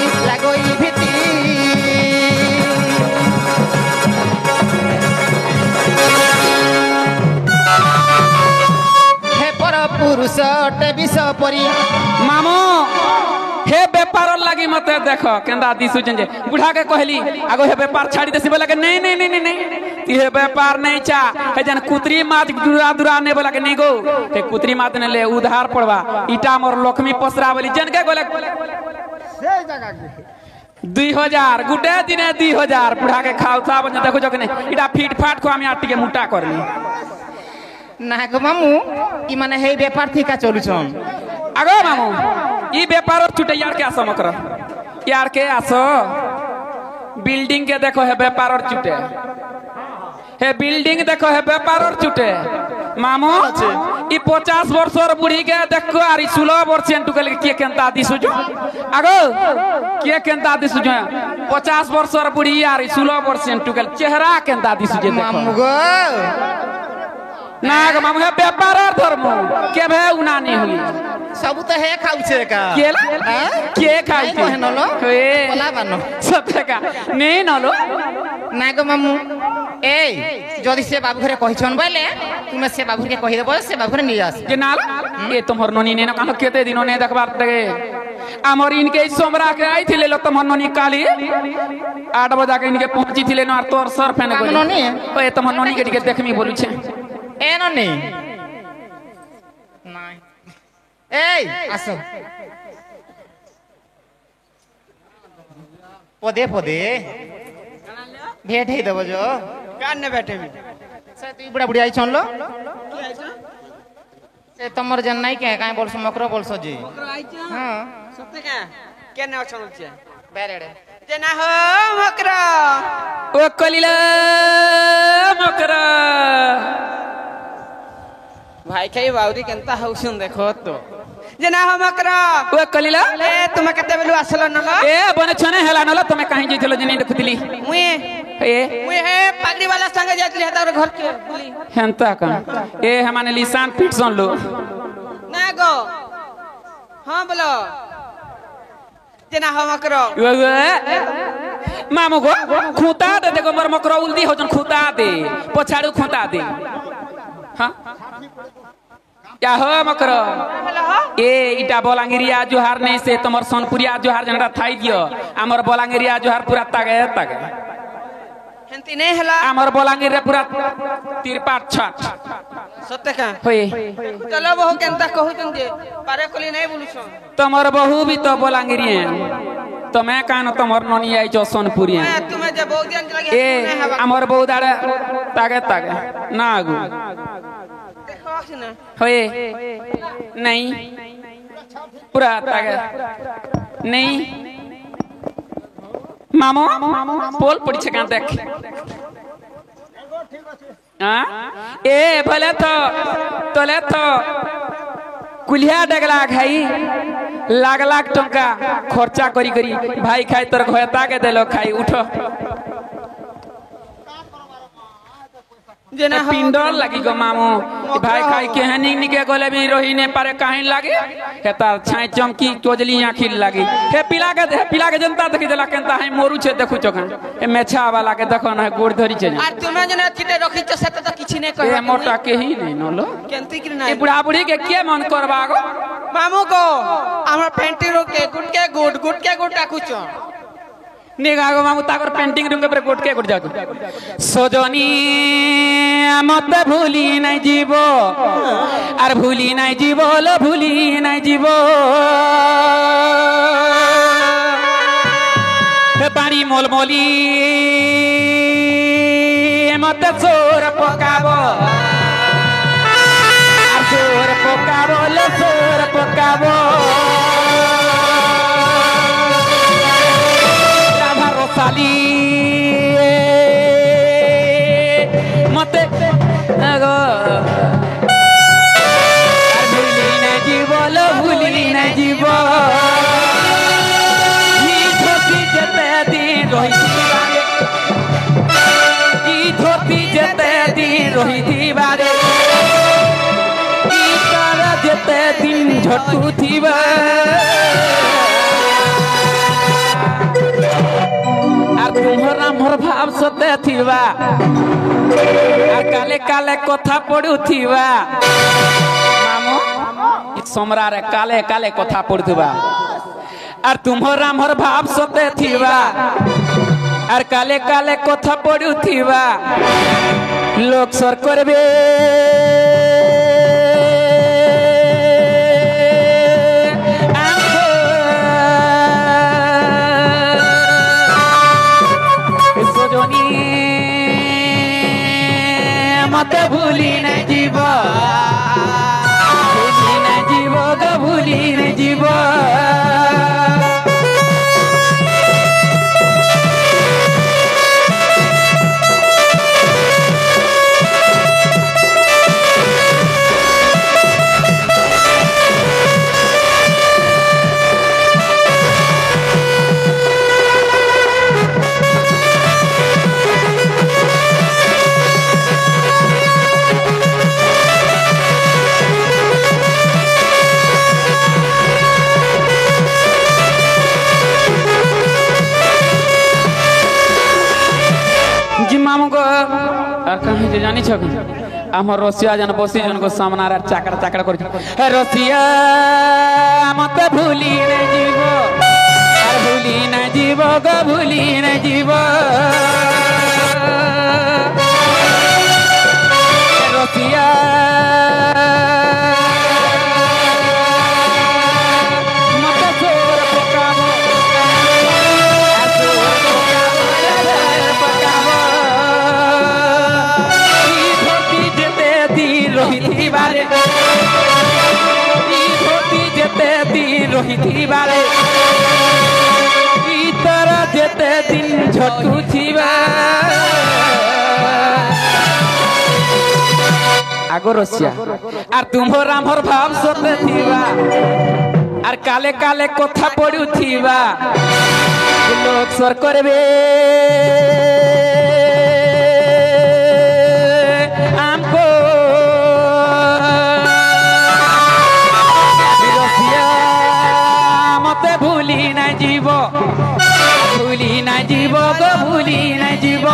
হে পর পুরুষটে বিষ পরি मामो हे व्यापार लगी मते देखो केंदा दिसु जे बुढ़ा के कहली आगो हे व्यापार छाड़ी देसी बोला के नहीं ती हे व्यापार नहीं चा हे जन कुतरी मात दुरा ने बोला के नहीं गो हे कुतरी मात ने ले उधार पड़वा ईटा मोर लक्ष्मी पसरा बोली जन के बोले সেই জায়গা কে 2000 गुटे दिने 2000 बुढ़ा के खाव था बन देखो जो के नहीं ईटा फीट फाट को हम आटी के मुटा करनी না গো মামু ই মানে হেই ব্যাপার থেকে চলুছন आगो मामू ई व्यापार और छुटे यार के आसो मकर यार के आसो बिल्डिंग के देखो है व्यापार और छुटे हे बिल्डिंग देखो है व्यापार और छुटे मामू ई 50 वर्ष और बुढ़ी के देखो आरी 16 वर्ष एंटू के के केनता दिसुजो आगो के केनता दिसुजो 50 वर्ष और बुढ़ी आरी 16 वर्ष एंटू के चेहरा केनता दिसुजे देखो মামু গো ना गो मामू है व्यापार और धर्म के भे उना नहीं हुई सब तो है खाउछे का केला के खाई नहीं कहे नलो बोला बानो सत्य का नहीं नलो ना गो मामू ए जदि से बाबू घरे कहिछन बोले तुमे से बाबू के कहि देबो से बाबू घरे नि आस के नाल ये तुमहर ननी ने कहा केते दिनो ने देखबार तगे आमर इनके सोमरा के आई थिले लो तुमहर ननी काली 8 बजे के इनके पहुंची थिले न तोर सर फेन गई ननी ओए तुमहर ननी के देखमी बोलू छे ए ननी নাই এই আসো পদে পদে भेट ही देबो जो कान ने बैठे भी से तू बड़ा बुढ़िया छन लो से तमर जन नहीं के काई बोलसो मकरो बोलसो जी हां सत्य का के ने अछन छे बेरेडे जना हो मकरा ओ कलिला मकरा भाई खाई बाउरी केनता हउसन देखो तो जना हो मकरा ओ कलिला ए तुम केते बेलु आसलो नलो ए बने छने हेला नलो तुमे काहे जितलो जनी देखुतली मुए ए मुए हे पगड़ी वाला संग जातली हतार घर के बोली हेंता का ए हमाने लिसान पीट सुन लो ना गो हां बोलो जना हो मकरा मामू गो खूंता दे देखो मर मकरो उल्दी हो जन खूंता दे पछाड़ू खूंता दे हां क्या हो मकरो ए इटा बोलांगिरिया जोहार नहीं से तमर सोनपुरिया जोहार जनरा थाई दियो हमर बोलांगिरिया जोहार पूरा तागे तागे हेंती नहीं हला हमर बोलांगिर रे पूरा तिरपाट छट सत्य का होई चलो बहु केनता कहू तुम जे पारे कोली नहीं बोलू छो तमर बहू भी तो बोलांगिरिया तो मैं कान तमर ननी आई जो सोनपुरिया मैं तुम्हें जब बहुत दिन लगे ए हमर बहू दाड़े तागे तागे ना आगू देखो ना होए नहीं पूरा तागे नहीं मामो पोल पड़ी छे कान देख हां ए भले तो तोले तो कुलिया डगला खाई लाख लाख टंका खर्चा करी करी भाई खाई तोर घयता के देलो खाई उठो जना पिंडल लगी गो मामू भाई खाई के हनी निके गोले भी रोही ने पारे काहे लागे हेता छाई चमकी चोजली आंखी लागी हे पिला के जनता देखि देला केनता है मोरू छे देखु चोखा ए मेछा वाला के देखो ना गोड़ धरी छे आ तुमे जना किते रखी छ से त किछि नै कह ए मोटा के ही नहीं नलो केंती कि ए नै बुढ़ा बुढ़ी के मन करबा गो मामू को हमर पेंटिंग रो के गुट के गुट टाकू छ निगा गो मामू ताकर पेंटिंग रूम के पर गोट के गोट जातो सजनी मत भूली नहीं जीवो आर भूली नहीं जीवो लो भूली नहीं जीवो पानी मोलमोली मत चोर पकाबो आर चोर पकाबो लो चोर पकाबो साली मते अगो भूली न जीवो लो भूली न जीवो ई धोती जते दिन रोही दीवारे ई धोती जते दिन रोही दीवारे ई तारा जते दिन झटू थीवा तुम्हारा मोर भाव सते थीवा आ काले काले कथा पड़ू थीवा मामो सोमरा रे काले काले कथा पड़ुवा आर तुम्हारा मोर भाव सते थीवा आर काले काले कथा पड़ू थीवा लोग सर करबे मत भूली न जीवो भूली न जीवो गो भूली न जीवो আর কাহি যে জানি ছক আমার রসিয়া জান বসি জন কো সামনা আর চাকড়া চাকড়া করি হে রসিয়া মতে ভুলি না জীব আর ভুলি না জীব গো ভুলি না জীব রসিয়া যেতে দিন রহিথি বারে ইতর যেতে দিন ঝটুথিবা আগো রসিয়া আর তুমর আমার ভাব সতে থিবা আর কালে কালে কথা পড়ুথিবা লোক সর করবে আমকো মতে ভুলি না জীব ভুলি না জীব গো ভুলি না জীব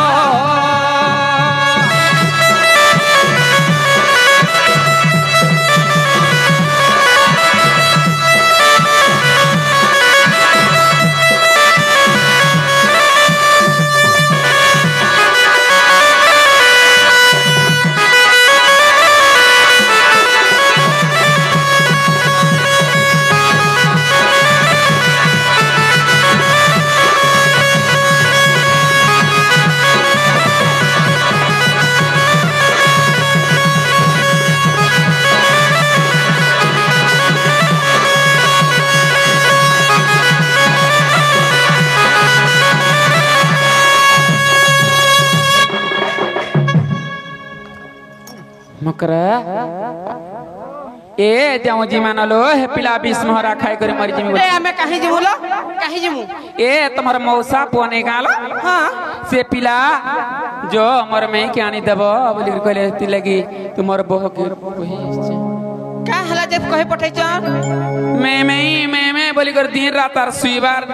मकरा ए जाऊ जी मानलो हे पिला बीस महरा खाई करे मर जिमु ए हमें कहीं जिमु लो कहीं जिमु ए तुम्हार मौसा पोने गालो हां से पिला जो हमर में के आनी देबो बोली कहले ती लगी तुमर बह के कहि का हला जब कहे पठै छ मैं बोली कर दिन रात आर सुइबार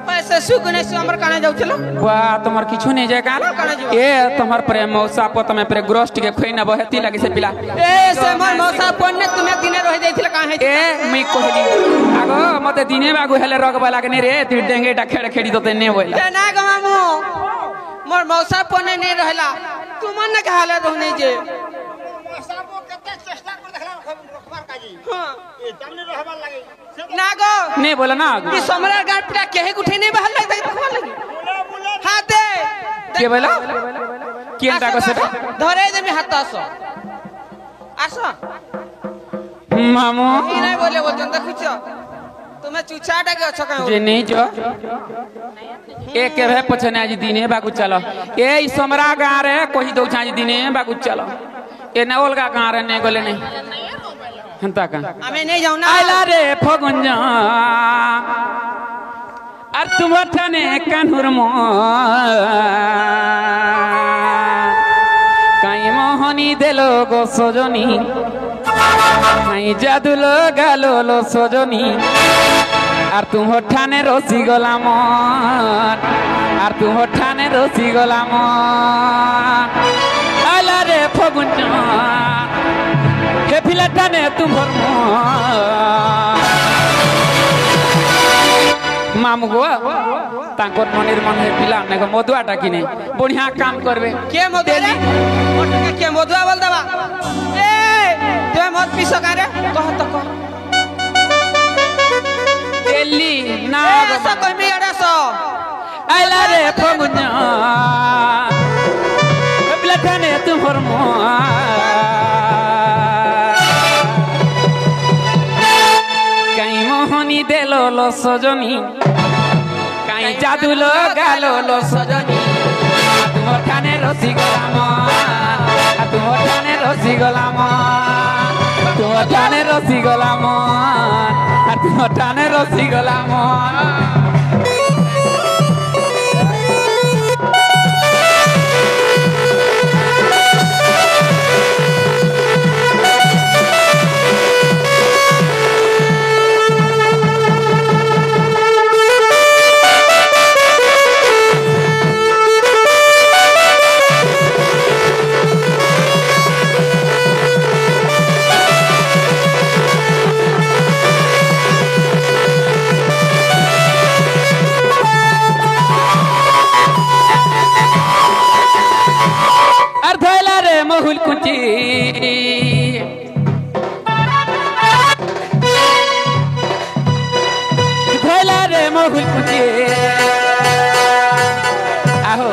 पैसे सुगने से हमर काने जाउ चलो वाह तुम्हार किछु नहीं जाय काना ए तुम्हार प्रेम मौसा पो तमे प्रे ग्रोस्ट के खोइना बहती लगी से पिला ए से मोर मौसा पोने तुमे दिने रह जाइथिल काहे ए मैं कहली आगो मते दिने बागु हेले रगबा लागने रे ती डेंगेटा खेड़ खेड़ी तो ने बोला ए ना गमामु मोर मौसा पोने नहीं रहला तुमन ने कहले रहने जे साबो कते चेष्टा कर देखला रखबार काजी हां ए तमने रहबार लागे ना गो नहीं बोला ना ई समरा गाट पिटा केहे उठे नहीं बहल लग रखबार लगी हां दे के बोला केनटा को सेटा धरे दे मी हाथ आसो आसो मामू ई नहीं बोले बोल जन देखु छ तुम्हें चुचाटा के अच्छा कहो जे नहीं जो एक के भे पछने आज दिने बागु चलो ए ई समरा गा रे कहि दउ आज दिने बागु चलो ए न ओलगा गा रे ने गोले नहीं हंता का हमें नहीं जाऊ ना आइला रे फगुंजा আর তোমার ঠানে কানুর কাই মোহনী দেল গো সজনী কাই জাদু লাগালো লো সজনী আর তোমার ঠানে রসি গলাম আর তোমার ঠানে রসি গলাম আলা রে ফগুন হে ফিলা ঠানে তোমার मामू गो तांकर मनिर मन है पिला ने मधुआ टाकिने बढ़िया काम करबे के मधुआ मोटका के मधुआ बोल दबा ए तू मत पीसो करे कह तो कह दिल्ली ना ऐसा कोई भी अड़ा सो आइला रे फगुना पिला ठाने तुमर काई मोहनी देलो लो सजनी काई जादू लगालो लो सजनी तुमर ठाने रसी गलाम तुमर ठाने रसी गलाम तुमर ठाने रसी गलाम तुमर ठाने रसी गलाम মহুল কুচি আহো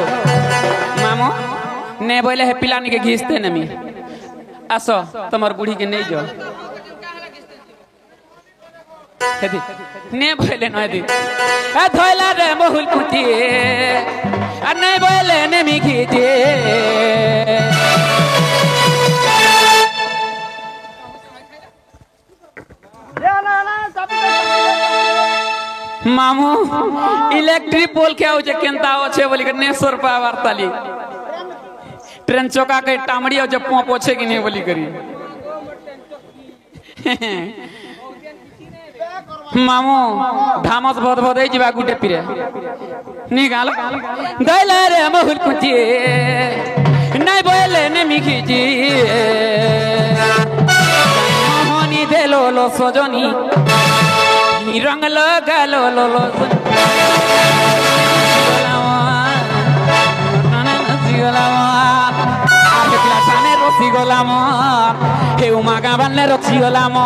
মামু নে বইলে হে পিলানি के घिसते नमी आसो तमर बुढ़ी के नहीं जो हेदी ने बोले न हेदी ए धोइला रे महुल कुटी आ नहीं बोले ने मी खीजे मामू इलेक्ट्रिक पोल क्या हो जे केनता हो छे बोली के 900 रुपया वार्ताली ट्रेन चौका के टामड़ी और जब पहुंचे कि नहीं बोली करी मामू धामस बहुत बहुत है जीवा गुटे पिरे निकाल दैले रे महुल कुची नहीं बोले ने मिखी जी मोहनी देलो लो सजनी रंग लगा लो लो लो রসি গলাম হে উমা গাবালে রসি গলাম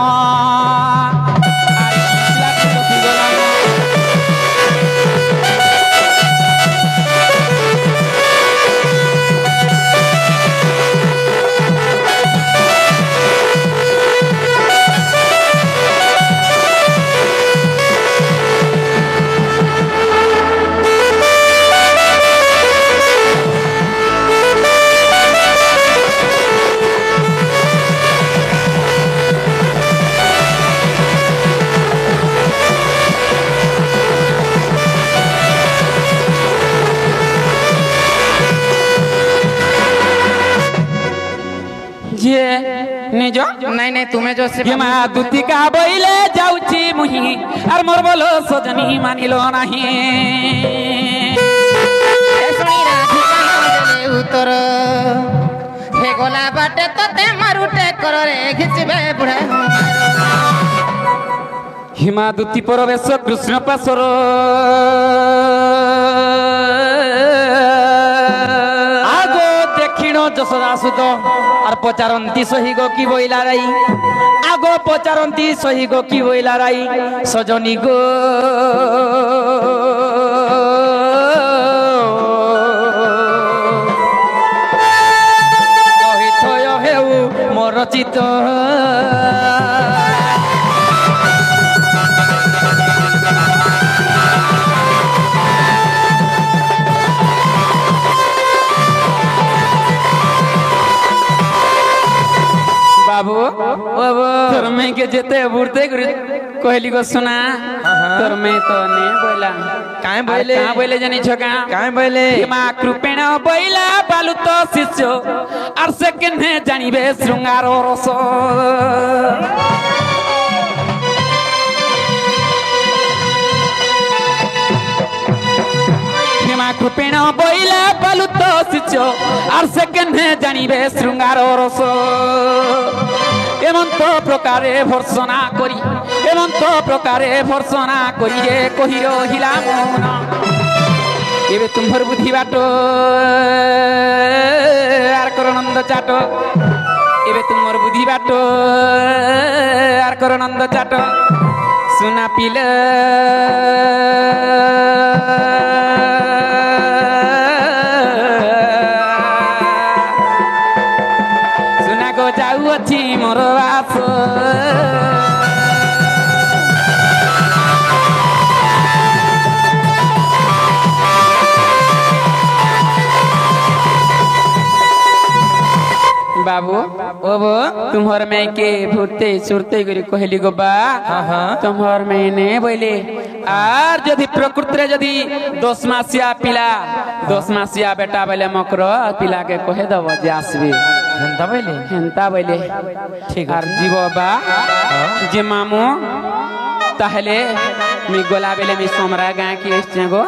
निजो नहीं नहीं तुम्हें जो से हिमा दुती का बोइले जाउची मुही आर मोर बोलो सजनी मानिलो नाही सुनी राधिका जले उतर हे गोला बाटे तो ते मारुटे करो रे घिचबे बुढ़ा हिमा दुती परवेश कृष्ण पासर आगो देखिनो जसोदा सुत আর পচারন্তি সহি গো কি বইলা রাই আগো পচারন্তি সহি গো কি বইলা রাই সজনী গো কহিথয় হেউ মোর চিত बाबू बाबू तोर में के जेते बुरते कहली को सुना तोर में तो ने बोला काहे बोले कहां बोले जानी छका काहे बोले मा कृपेण बोइला बालु तो शिष्य आर से केने जानिबे शृंगार रस हिमा कृपेण बोइला बालु तो शिष्य आर से केने जानिबे शृंगार रस এমন্ত প্রকারে ভর্সনা করি এমন্ত প্রকারে ভর্সনা করি যে কহি রহিলাম এবে তোমার বুদ্ধি বাট আর করনন্দ চাট এবে তোমার বুদ্ধি বাট আর করনন্দ চাট সুনা পিলে যাউছি মোর বাস बाबू ओ बो तुम्हार में के फुरते सुरते करी कहली गो बा तुम्हार में ने बोले आर जदि प्रकृति जदि 10 मासिया पिला 10 मासिया बेटा बोले मकर पिला के कहे दब जे आसबे हेंता बोले ठीक आर जीव बा जे मामू ताहले मी गोला बेले मी सोमरा गां की एछे गो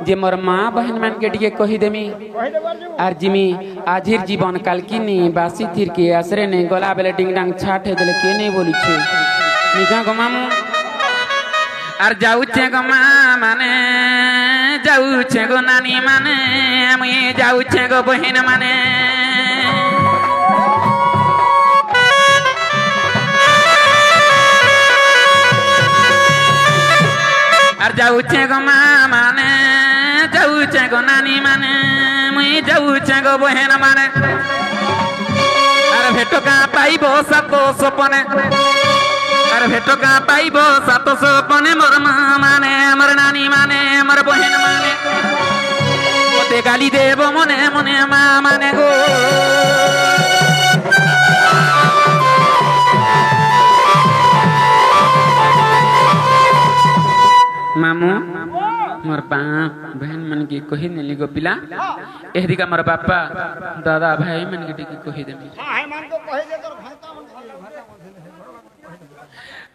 जे मोर माँ बहन मान के टिके कही देमी आर जिमी आजिर जीवन काल किनी बासी थीर के आसरे ने गोला बेले डिंग डांग छाट हे देले के नहीं बोली छे निका गो मामू आर जाऊ छे गो माँ माने जाऊ छे गो नानी माने मुई जाऊ छे गो बहन माने আর आर जाऊचे गो माँ माने जाऊचे गो नानी माने मुई जाऊचे गो बहन माने आर भेटो का पाइबो सातो सपने आर भेटो का पाइबो सातो सपने मोर माँ माने मोर नानी माने मोर बहन माने मोते गाली देबो मने मने माँ माने गो मामू मोर बहन मन की कही नेली गो पिला एहदी का मोर बापा दादा भाई मन की कही देमी हां है मन को कहि दे कर भाता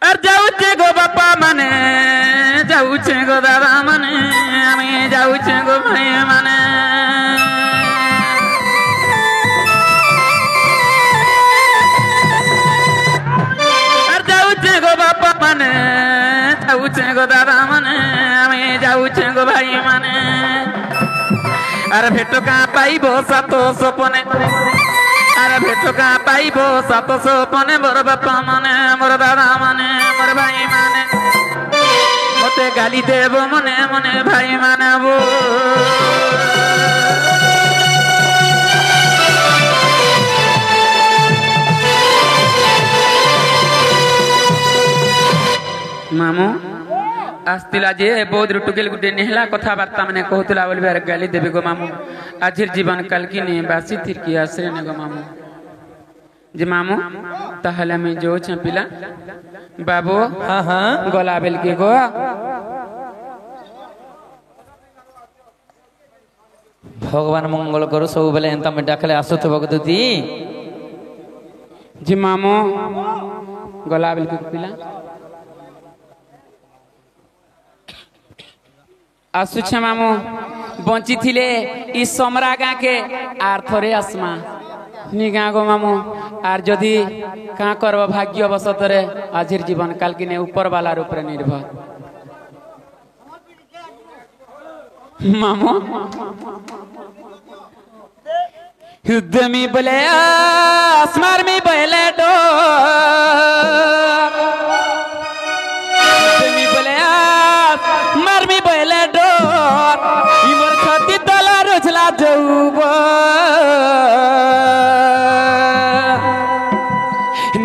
अर जाऊचे गो बापा माने जाऊचे गो दादा माने आमी जाऊचे गो भाई माने अर जाऊचे गो बापा माने जाऊचे गो दादा माने आमी जाऊचे गो भाई माने अरे भेटो का पाइबो सातो सपने अरे भेटो का पाइबो सातो सपने मोर बापा माने मोर दादा माने मोर भाई माने मोते गाली देबो मने मने भाई माने वो मामू आस्तिला जे बोध रुटुकेल गुटे नेहला कथा बार्ता माने कहतला बोलबे अरे गाली देबे गो मामू आजिर जीवन काल की ने बासी थिर की आश्रय ने गो मामू जे मामू ताहले में जो छ पिला बाबू हाँ हाँ गोला बेल के गो भगवान मंगल करू सब बेले एंता में डाकले आसुथबो दुदी जे मामू गोला बेल के पिला आसुछ मामू बंची थिले ई समरा गाँ के आर थरे आसमा नी गाँ गो मामू आर जदि का करब भाग्य अवसतरे आजिर जीवन काल की ने ऊपर वाला ऊपर निर्भर मामू युद्ध में बोले आसमार में बोले डो मार में बोले डोर इमर छती तला रुझला जऊब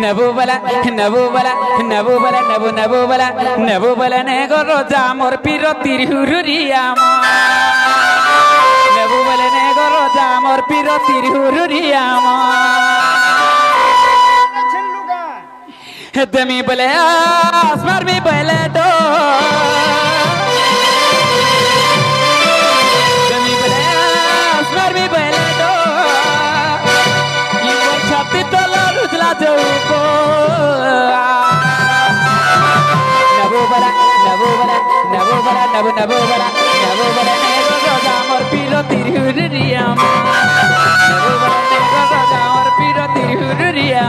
नबू बला नबू बला नबू बला नबू नबू बला नबू बला ने गो रोजा मोर पीरो तिरहुरिया नबू बला ने गो रोजा मोर पीरो तिरहुरिया दमी बोले आसमार में बोले डो दमी बोले आसमार में बोले डो ये छाती तला रुझला जऊको नबो बला नबो बला नबो बला नबो नबो बला नबो बला ने गो रोजा मोर पीरो तिरहुरिया नबो बला ने गो रोजा मोर पीरो तिरहुरिया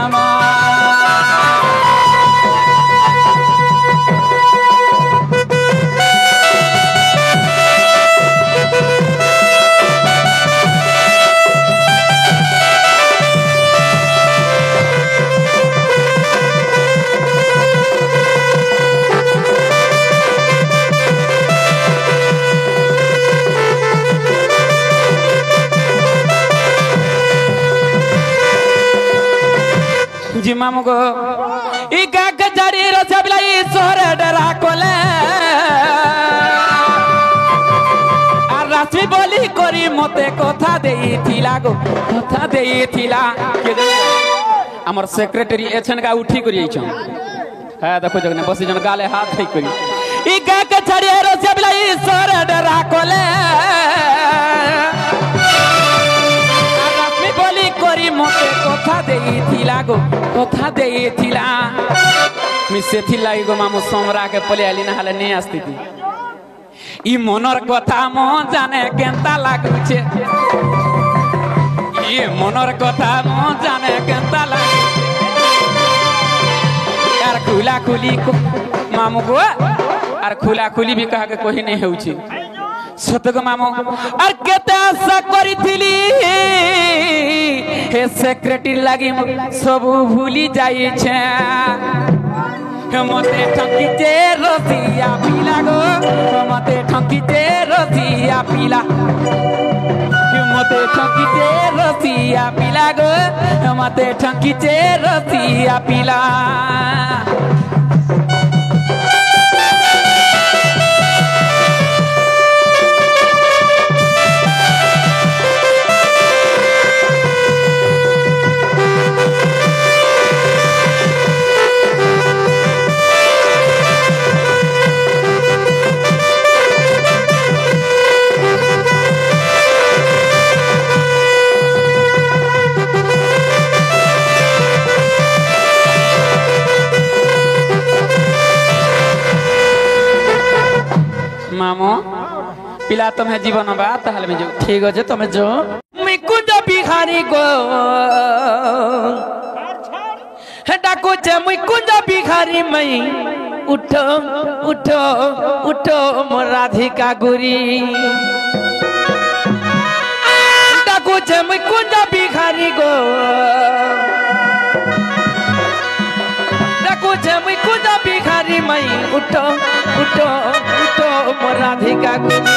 जी मामू गो ई गाग जड़ी रसबला ई सोहर डरा कोले आ राशि बोली करी मते कथा देई थिला गो कथा देई थिला के हमर सेक्रेटरी एछन का उठी करी छ हां देखो जगने बसी जन गाले हाथ થઈ करी ई गाग जड़ी रसबला ई सोहर डरा कोले करी मते कथा देई थिला गो कथा देई थिला मिसे थिला गो मामू समरा के पले आली ना हाले नहीं आस्ती थी ई मनर कथा म जाने केंता लागु छे ई मनर कथा म जाने केंता लागु यार खुला खुली को मामू को आर खुला खुली भी कहा के कोई नहीं होउची सतग मामू और केते आशा करी थिली हे सेक्रेटरी लागी सब भूली जाई छे मते ठकी जे रसिया पिला गो रसिया पिला मते ठंकीचे रसिया पिला गो मते ठंकीचे रसिया पिला मामो पिला तुम्हें जीवन बात ताहले में जो ठीक है तुम्हें जो मैं कुंज बिहारी गो डाको जे मैं कुंज बिहारी मैं उठो उठो उठो मोर राधिका गुरी डाको जे मैं कुंज बिहारी गो डाको जे मैं कुंज बिहारी मैं उठो उठो उठो मोर राधिका गुरी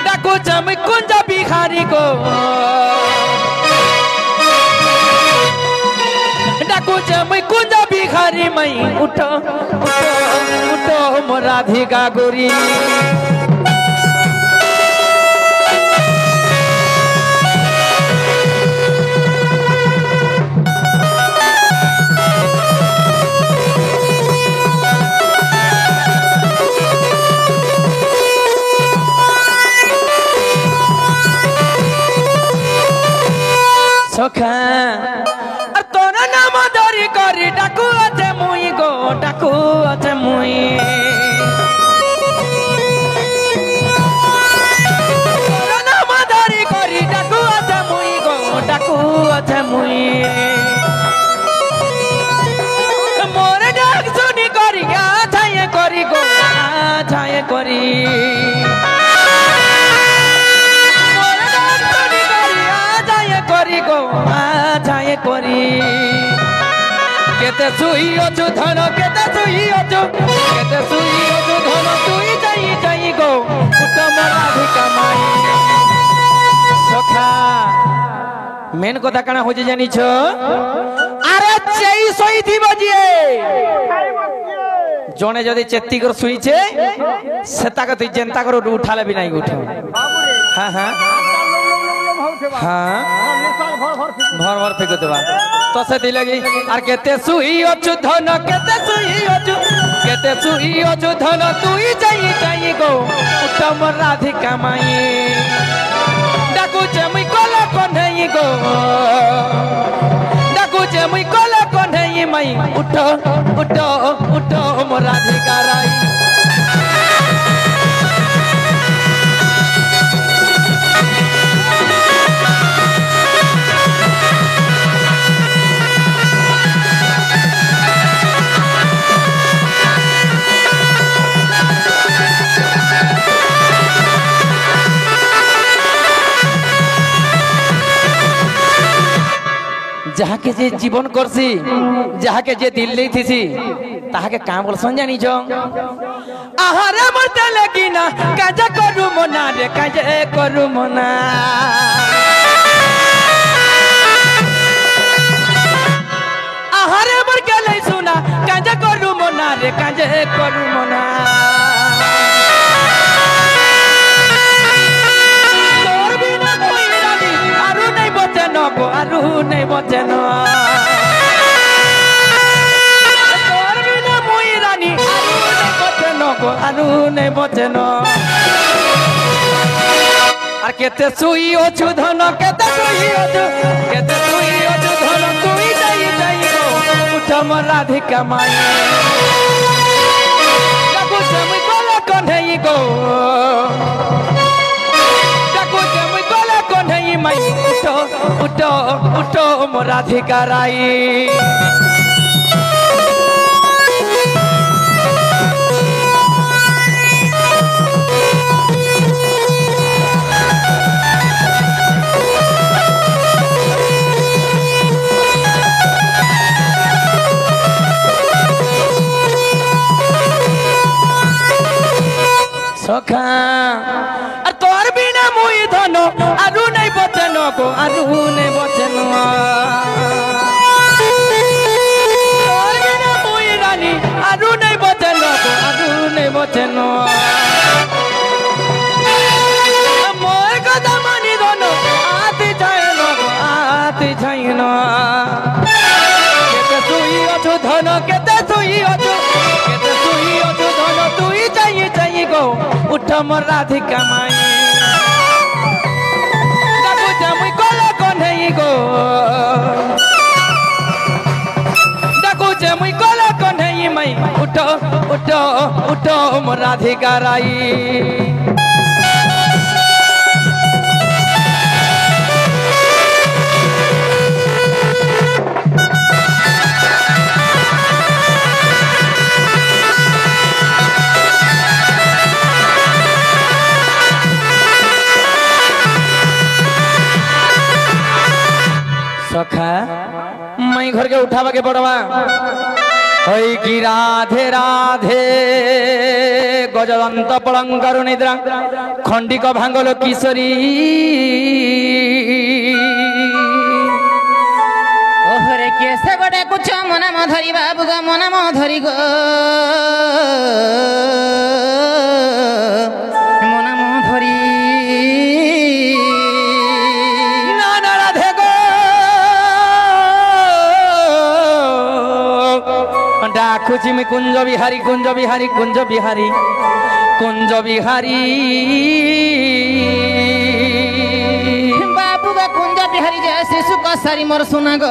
डाको जे मैं कुंज बिहारी गो डाको जे मैं कुंज बिहारी मैं उठो उठो उठो मोर राधिका गुरी सखा तोरा नाम धरी करी डाकू আছে মুই গো ডাকু আছে মুই তোরা নাম ধরি করি ডাকু আছে মুই গো ডাকু আছে মুই মোর ডাক শুনি করি ছায়ে করি গো ছায়ে করি ছায়ে করি কেতে সুই অছু ধন কেতে সুই অছু কেতে সুই অছু ধন তুই যাই যাই গো উত্তম রাধিকা মাই সখা মেন কথা কানা হচ্ছে জানিছ আরে চেই সই থিব জিয়ে জনে যদি চেত্তি করে শুইছে সেটাকে তুই জেন্তা করে উঠালে বি নাই উঠ হ্যাঁ হ্যাঁ हाँ भर भर फेंक देवा तो से लगी आर केते सुई अछु धन केते सुई अछु धन तुई जाई जाई गो उत्तम राधिका माई डाकू जे मुई कोला कन्हई गो डाकू जे मुई कोला कन्हई माई उठो उठो उठो मोर राधिका राई जहाँ के जे जीवन करसी जहाँ के जे दिल नहीं थी ताहा के काम बोल सुन जानी जो आहारे मरते लगी ना काजे करू मना रे काजे करू मना आहारे मर के ले सुना काजे करू मना रे काजे करू मना आरु नहीं बचे न तोर बिना मुई रानी आरु नहीं बचे न आर केते सुई अछु धन केते सुई अछु धन तुई जाई जाई गो उठम राधिका माई डाकू से मुई कोला कन्हई गो माई उठो उठो उठो मोर राधिका राई सखा আর তোর বিনা মুই ধন আরু নাই বচন গো আরু নাই বচন তোর বিনা মুই রানী আরু নাই বচন গো আরু নাই বচন মোর কথা মানি ধন আতি যায় না গো আতি যায় না কেতে তুই অছু ধন কেতে তুই অছু কেতে তুই অছু ধন তুই যাই যাই গো উঠ মোর রাধিকা মাই ডাকুছে মুই কলে কন্হেই গো ডাকুছে মুই কলে কন্হেই মাই উঠ উঠ উঠ মোর রাধিকা রাই सखा मैं घर के उठावा के पड़वा हई की राधे राधे गजदंत पलंकर निद्रा खंडिक भांगल किशोरी ओहरे केसे गोटे कुछ मनाम धरी बाबू गो मनाम धरी गो मनाम धरी नाना राधे गो डाकुची में कुंज बिहारी कुंज बिहारी कुंज बिहारी कुंज बिहारी बाबू गो कुंज बिहारी जय शिशु को सारी मोर सुना गो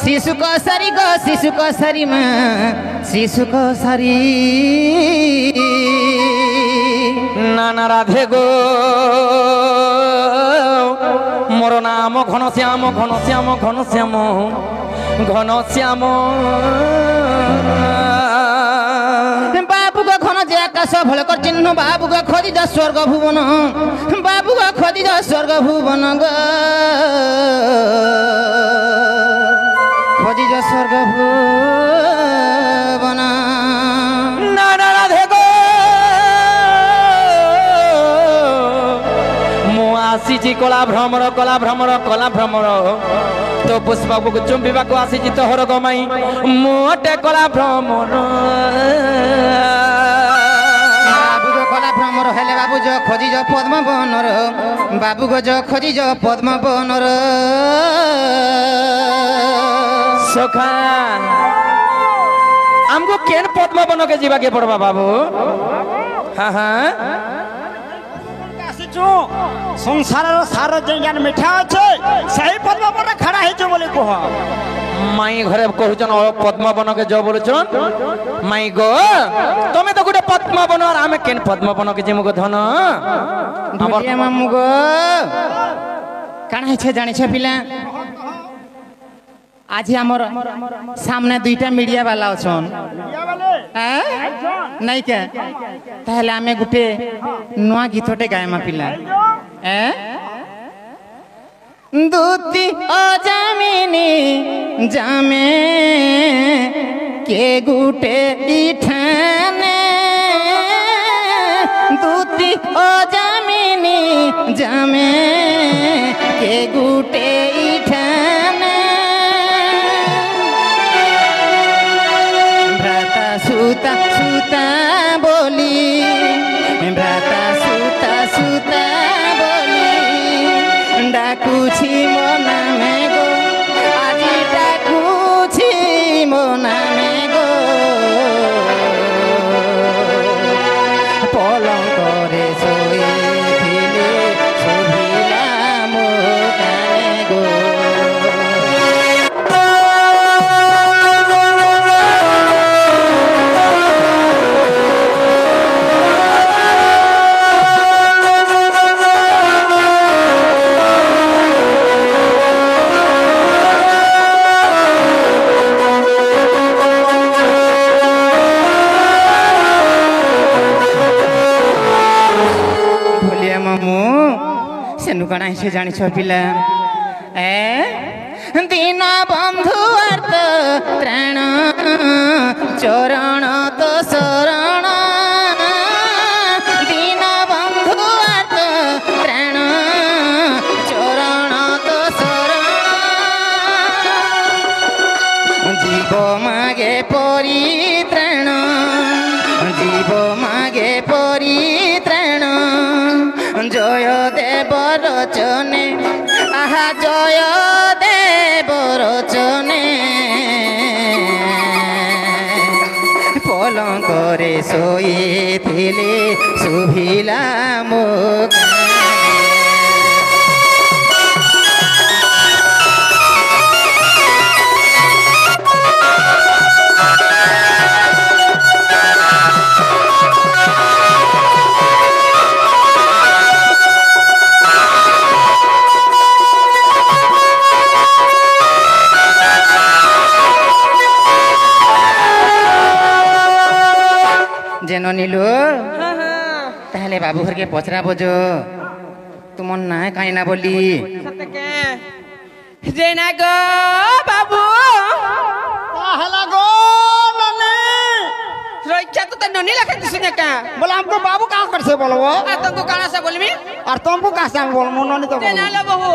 शिशु को सारी गो शिशु को सारी माँ शिशु को सारी नाना राधे गो मोर नाम घन श्याम घन श्याम घन श्याम घन श्याम बाबू गो घन जे आकाश भल कर चिन्ह बाबू गो खोदी द स्वर्ग भुवन बाबू गो खोदी द स्वर्ग भुवन गो खोदी द स्वर्ग भुवन नाना राधे गो मु आसीची कला भ्रमर कला भ्रमर कला भ्रमर तो पुष्प को चुंबिबा को आसीची तोहर गमाई मोटे कला भ्रमर बाबू गो कला भ्रमर हेले बाबू जो खोजी जो पद्म बनर बाबू गो जो खोजी जो पद्म बनर सखा हमको केन पद्म बन के जीवा के पड़वा बाबू हाँ हाँ ଆସିଛୁ ସଂସାରର ସାର ଯେନ୍ ମିଠା ଅଛେ ସେହି ପଦ୍ମ ପରେ ଖଡ଼ା ହେଇଛୁ ବୋଲି କୁହ माई घरे कहूचन पद्म बन के जो बोलुचन माई गो तमे तो गुटे पद्म बन और आमे केन पद्म बन के जिमु गो धन ढोलिया मामू गो काना है जानी छे पिला आज हमर सामने दुईटा मीडिया वाला अछन नहीं क्या ताहले आमे गुटे नुआ गीतटे गायमा पिला दूती अजामिनी जामे के गुटे इठाने दूती अजामिनी जामे के गुटे इठाने भ्राता सुता सुता बोली भ्राता सुता सुता बोली डाकुछि मो नामे गो আজি डाकुछि मो नामे गो पलंकरे शोइथिले शोभिला मो काने गो कणा से जानी पिला दीन बंधु अर्थ त्राण चरण तो शरण दीन জীব মাগে পরিত্রাণ জয় দেব রচনে আহা জয় দেব রচনে পলঙ্করে শোইছিলে শুভিলা মো যেন নীলু তাহলে বাবু ঘরকে পচরা বোঝো তোমার না কাই না বলি যে না গো বাবু হেলা গো ননি রইছা তো ননি লেখা দিছি না কা बोले हमको बाबू कहाँ कर से बोलो আর तुमको काना से बोलमी और तुमको कहाँ से बोल ननी तो যে না লো বাবু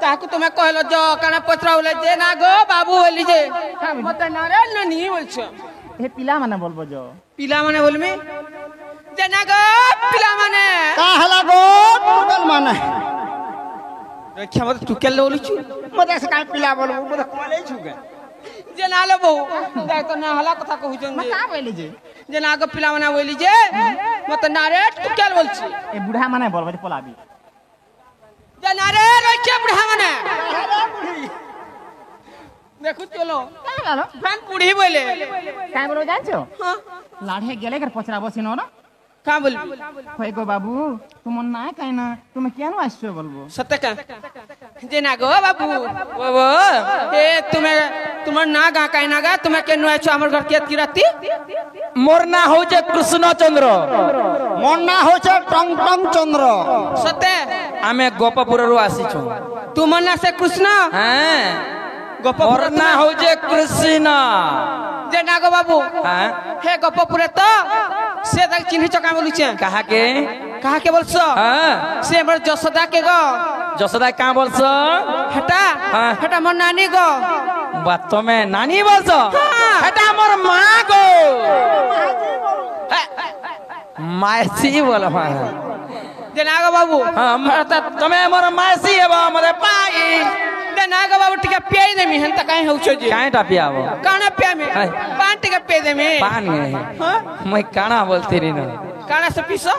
তাকু তুমি কইলো জ কানা পত্রা হলে যে না গো বাবু বলি যে মতে না রে ননি বলছো हे पिला माने बोलबो जो পিলা মানে বলমি যে না গো পিলা মানে का हेला गो टुकल माने রইছা মতে টুকেল বলিছু मते से का पिला बोलबो मते कोले छुगे যে না লো বাবু দেখ তো না হলা কথা কইছন যে का बोली जे যে না গো পিলা মানে বলি যে মতে না রে টুকেল বলছি ए बुढ़ा माने बोलबो जे पलाबी যে না রে রইছা বুড়া মানে দেখো চলো का गालो ফ্যান পুড়ি বলে काय बोलो जानछो हां लाढे गेले कर पचरा बसिनो न का बोल होय गो बाबू तुम ना काई ना तुम केन आछो बोलबो सत्य का जे ना गो बाबू बाबू ए तुम्हार ना गा काई ना गा तुम्हें के नुआ छो हमर घर के तिराती मोर ना हो जे कृष्णचंद्र मन ना हो छ टंग टंग चंद्र सत्य आमे गोपपुर रु आसीछु तुम ना से कृष्ण हां गोपपुर मोर ना हो जे कृष्ण जे ना गो बाबू हां हे गोपपुर तो से तक चिन्ह चका बोली छे कहा के बोलछो हां से हमर जसोदा के गो जसोदा का बोलছো हटा हाँ। हटा मोर नानी गो बात में नानी बोलছো हाँ। এটা মোর মা গো মাসি বলো মা जे ना गो बाबू हां তুমি মোর মাসি হেবা মরে পাই जे ना गो बाबू टिका पेई देमी हन त काहे होछो जी काहेटा पियाबो काना पे में हाय। पान टिका पे देमी पान नहीं हां मैं काना बोलती रही ना काना से पीसो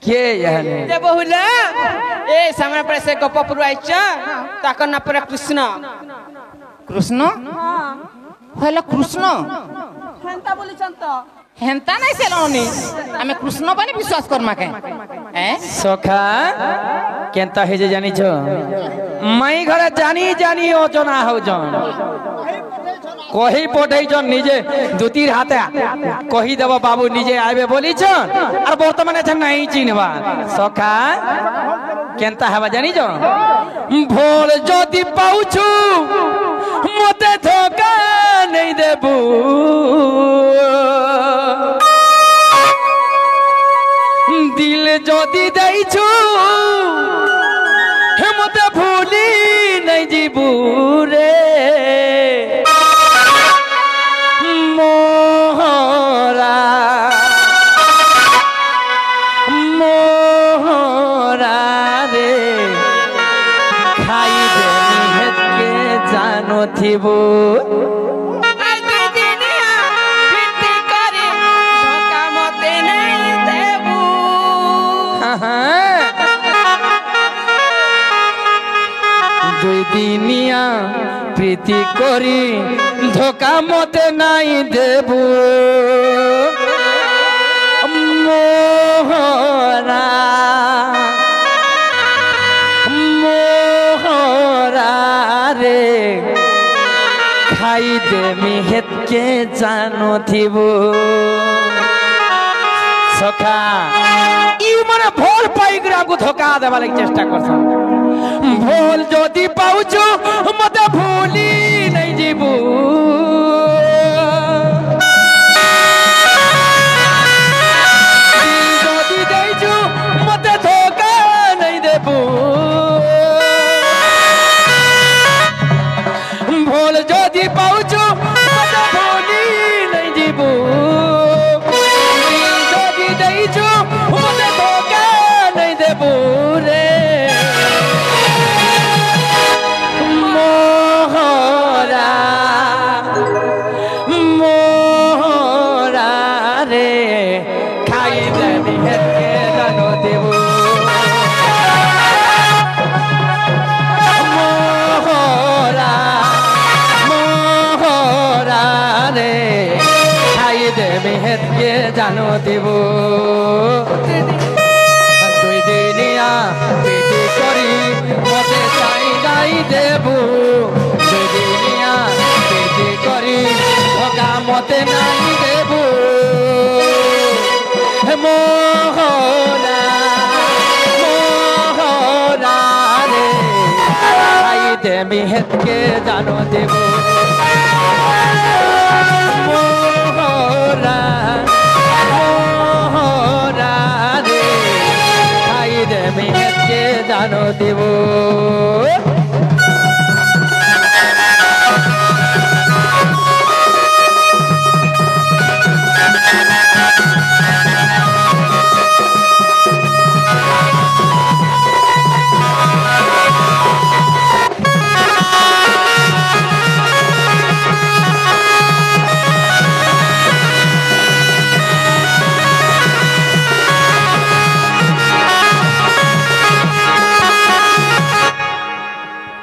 के यहने जे बहुला ए सामने पर से गोपपुर आइछ ताकन ना पर कृष्ण কৃষ্ণ হইল কৃষ্ণ हंता बोली चंत হেন্তা নাই সেলনি আমি কৃষ্ণ পানি বিশ্বাস করমা কে सखा केंता हे जे जानी छो मई घरे जानी जानी ओजना हो जन कही पठै जन निजे दुतीर हाथे कही देबो बाबू निजे आबे बोली छन और वर्तमाने छ नहीं चिनबा सखा केंता हवा जानी जो भोल जदी पाउछु मते धोखा नहीं देबू दिल जदी दैछु मते भूली नहीं जीबू रे मोहरा मोहरा रे खाई दे निहत के जानो थिबू দুই দিনিয়া প্রীতি করি ধোকা মতে নাই দেবু মোহরা মোহরা রে খাই দে মিহেতকে জানো থিবু সখা ই মানে ভোল পাইগরা আমকু ধোকা দেবা লাগি চেষ্টা করছ ভোল যদি পাউছো মতে ভুলি নাই জীবু যদি দেইছো মতে ধোকা নাই দেবু ভোল যদি পাউছো মতে ভুলি নাই জীবু মেহেতকে জানো দেব দুই দিনিয়া পিটি করি মতে চাই যাই দেব দুই দিনিয়া পিটি করি ধোকা মতে নাই দেব মোহনা মোহনা রে খাই দে মেহেতকে জানো দেব মোহনা মোহনা রে খাই দে মেহেতকে জানো দেব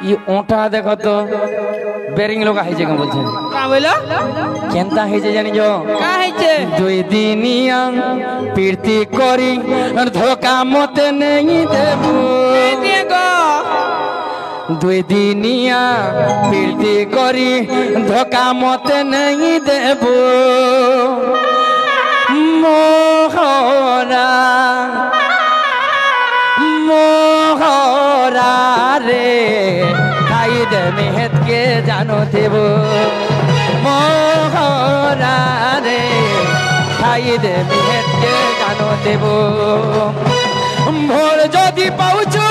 ये ओटा देखो तो बेरिंग लोग है जगह बोलते हैं का बोलो केंता है जे जानी जो का है छे दुई दिनिया पीरती करी और धोखा मते नहीं देबू देखो दुई दिनिया पीरती करी धोखा मते नहीं देबू मोहरा मोहरा रे खाई दे मेहत के जानो देव मोहरा रे खाई दे मेहत के जानो देव भोर जदि पाउछु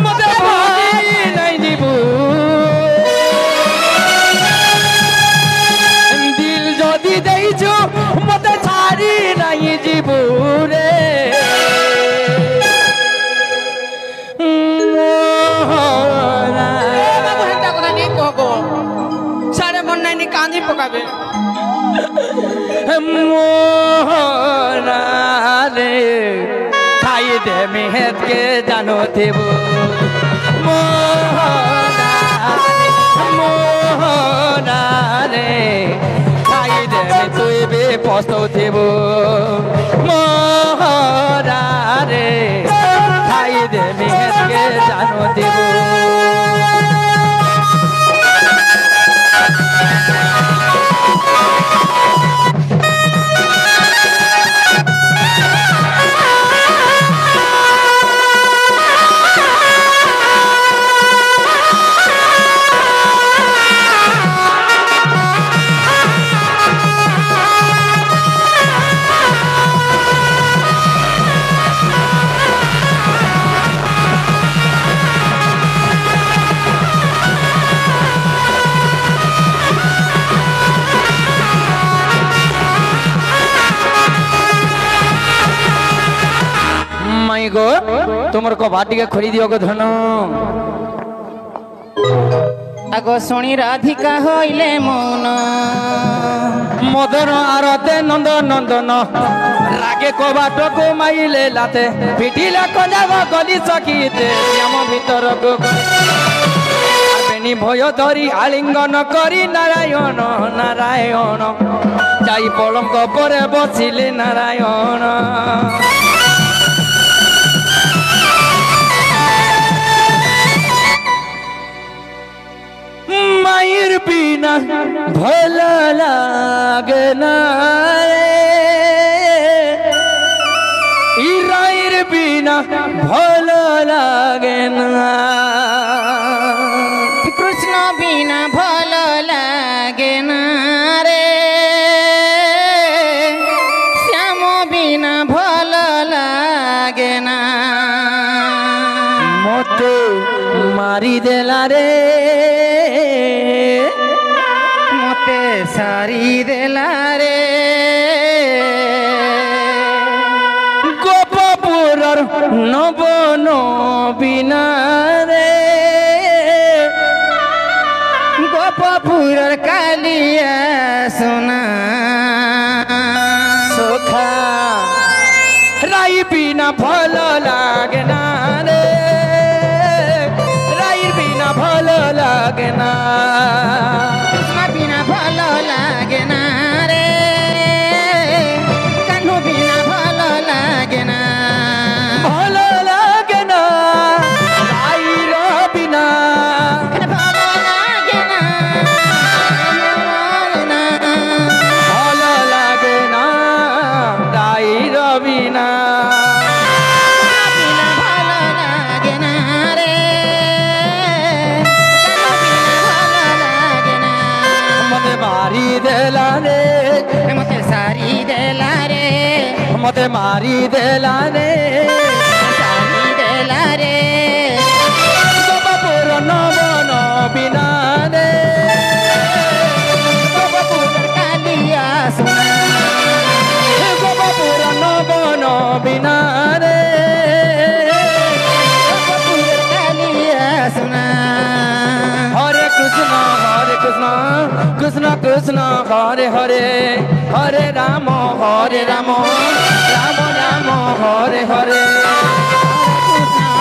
मते भागी नहीं जीबू दिल जदि देइछु मते छाड़ी नहीं जीबू रे सारे मन नहीं कांदी पकाबे मोहना रे खाई दे मेहत के जानो देव मोहना रे खाई दे तुई भी पस्तो देव मोहना रे खाई दे मेहत के जानो देव गो तुमर को बाटी के खोली दियो गो धन आगो शुणी राधिका होइले मौन मदन आरते नंद नंदन रागे को बाटो को माइले लाते पिटिला को जाव गली सकीते श्याम भीतर को बेनी भय धरी आलिंगन करी नारायण नारायण जाई पलंक परे बसिले नारायण मायर बिना भला लागे ना इरायर बिना भला लागे ना कृष्ण बिना भल लागे ना रे श्याम बिना भल लागे ना मते मारी देला रे मते सारी देला रे गोपपुरर नबन बिना रे गोपपुरर कालिया सोना सोखा राई बिना भल लागे ना रे राई बिना भल लागे ना कृष्ण बिना भल लागे ना रे मते मारी देला रे देला रे गोपपुर नवन बिना रे गोपपुर कालिया सुना गोपपुर नवन बिना रे गोपपुर कालिया सुना हरे कृष्ण कृष्ण कृष्ण हरे हरे हरे राम राम राम हरे हरे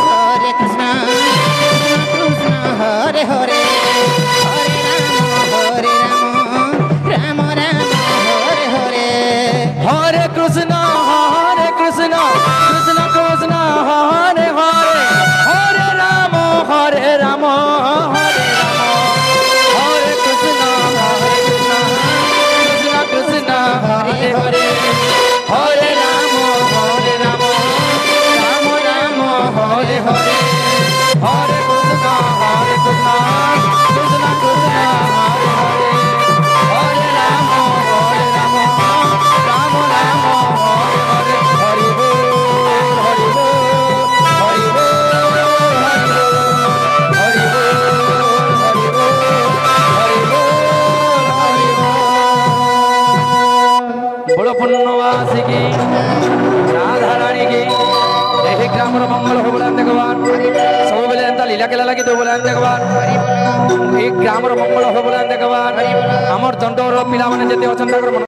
हरे कृष्ण कृष्ण हरे हरे हरे राम राम राम हरे हरे हरे कृष्ण कृष्ण कृष्ण हरे हरे हरे राम हरे राम हरे कृष्ण कृष्ण हरे हरे हरे राम राम राम हरे हरे हरे कृष्ण कृष्ण कृष्ण हरे हरे हरे राम राम राम हरे हरे हरि बोल हरि बोल हरि बोल हरि बोल हरि बोल हरि बोल हरि बोल बड़ पुण्यवासी की राधा रानी की यही ग्रामर मंगल हो बोला भगवान सब बोले अंत लीला केला लगी तो बोला भगवान एक ग्रामर मंगल हो बोला भगवान हमर दंडोर पिला माने जते अछन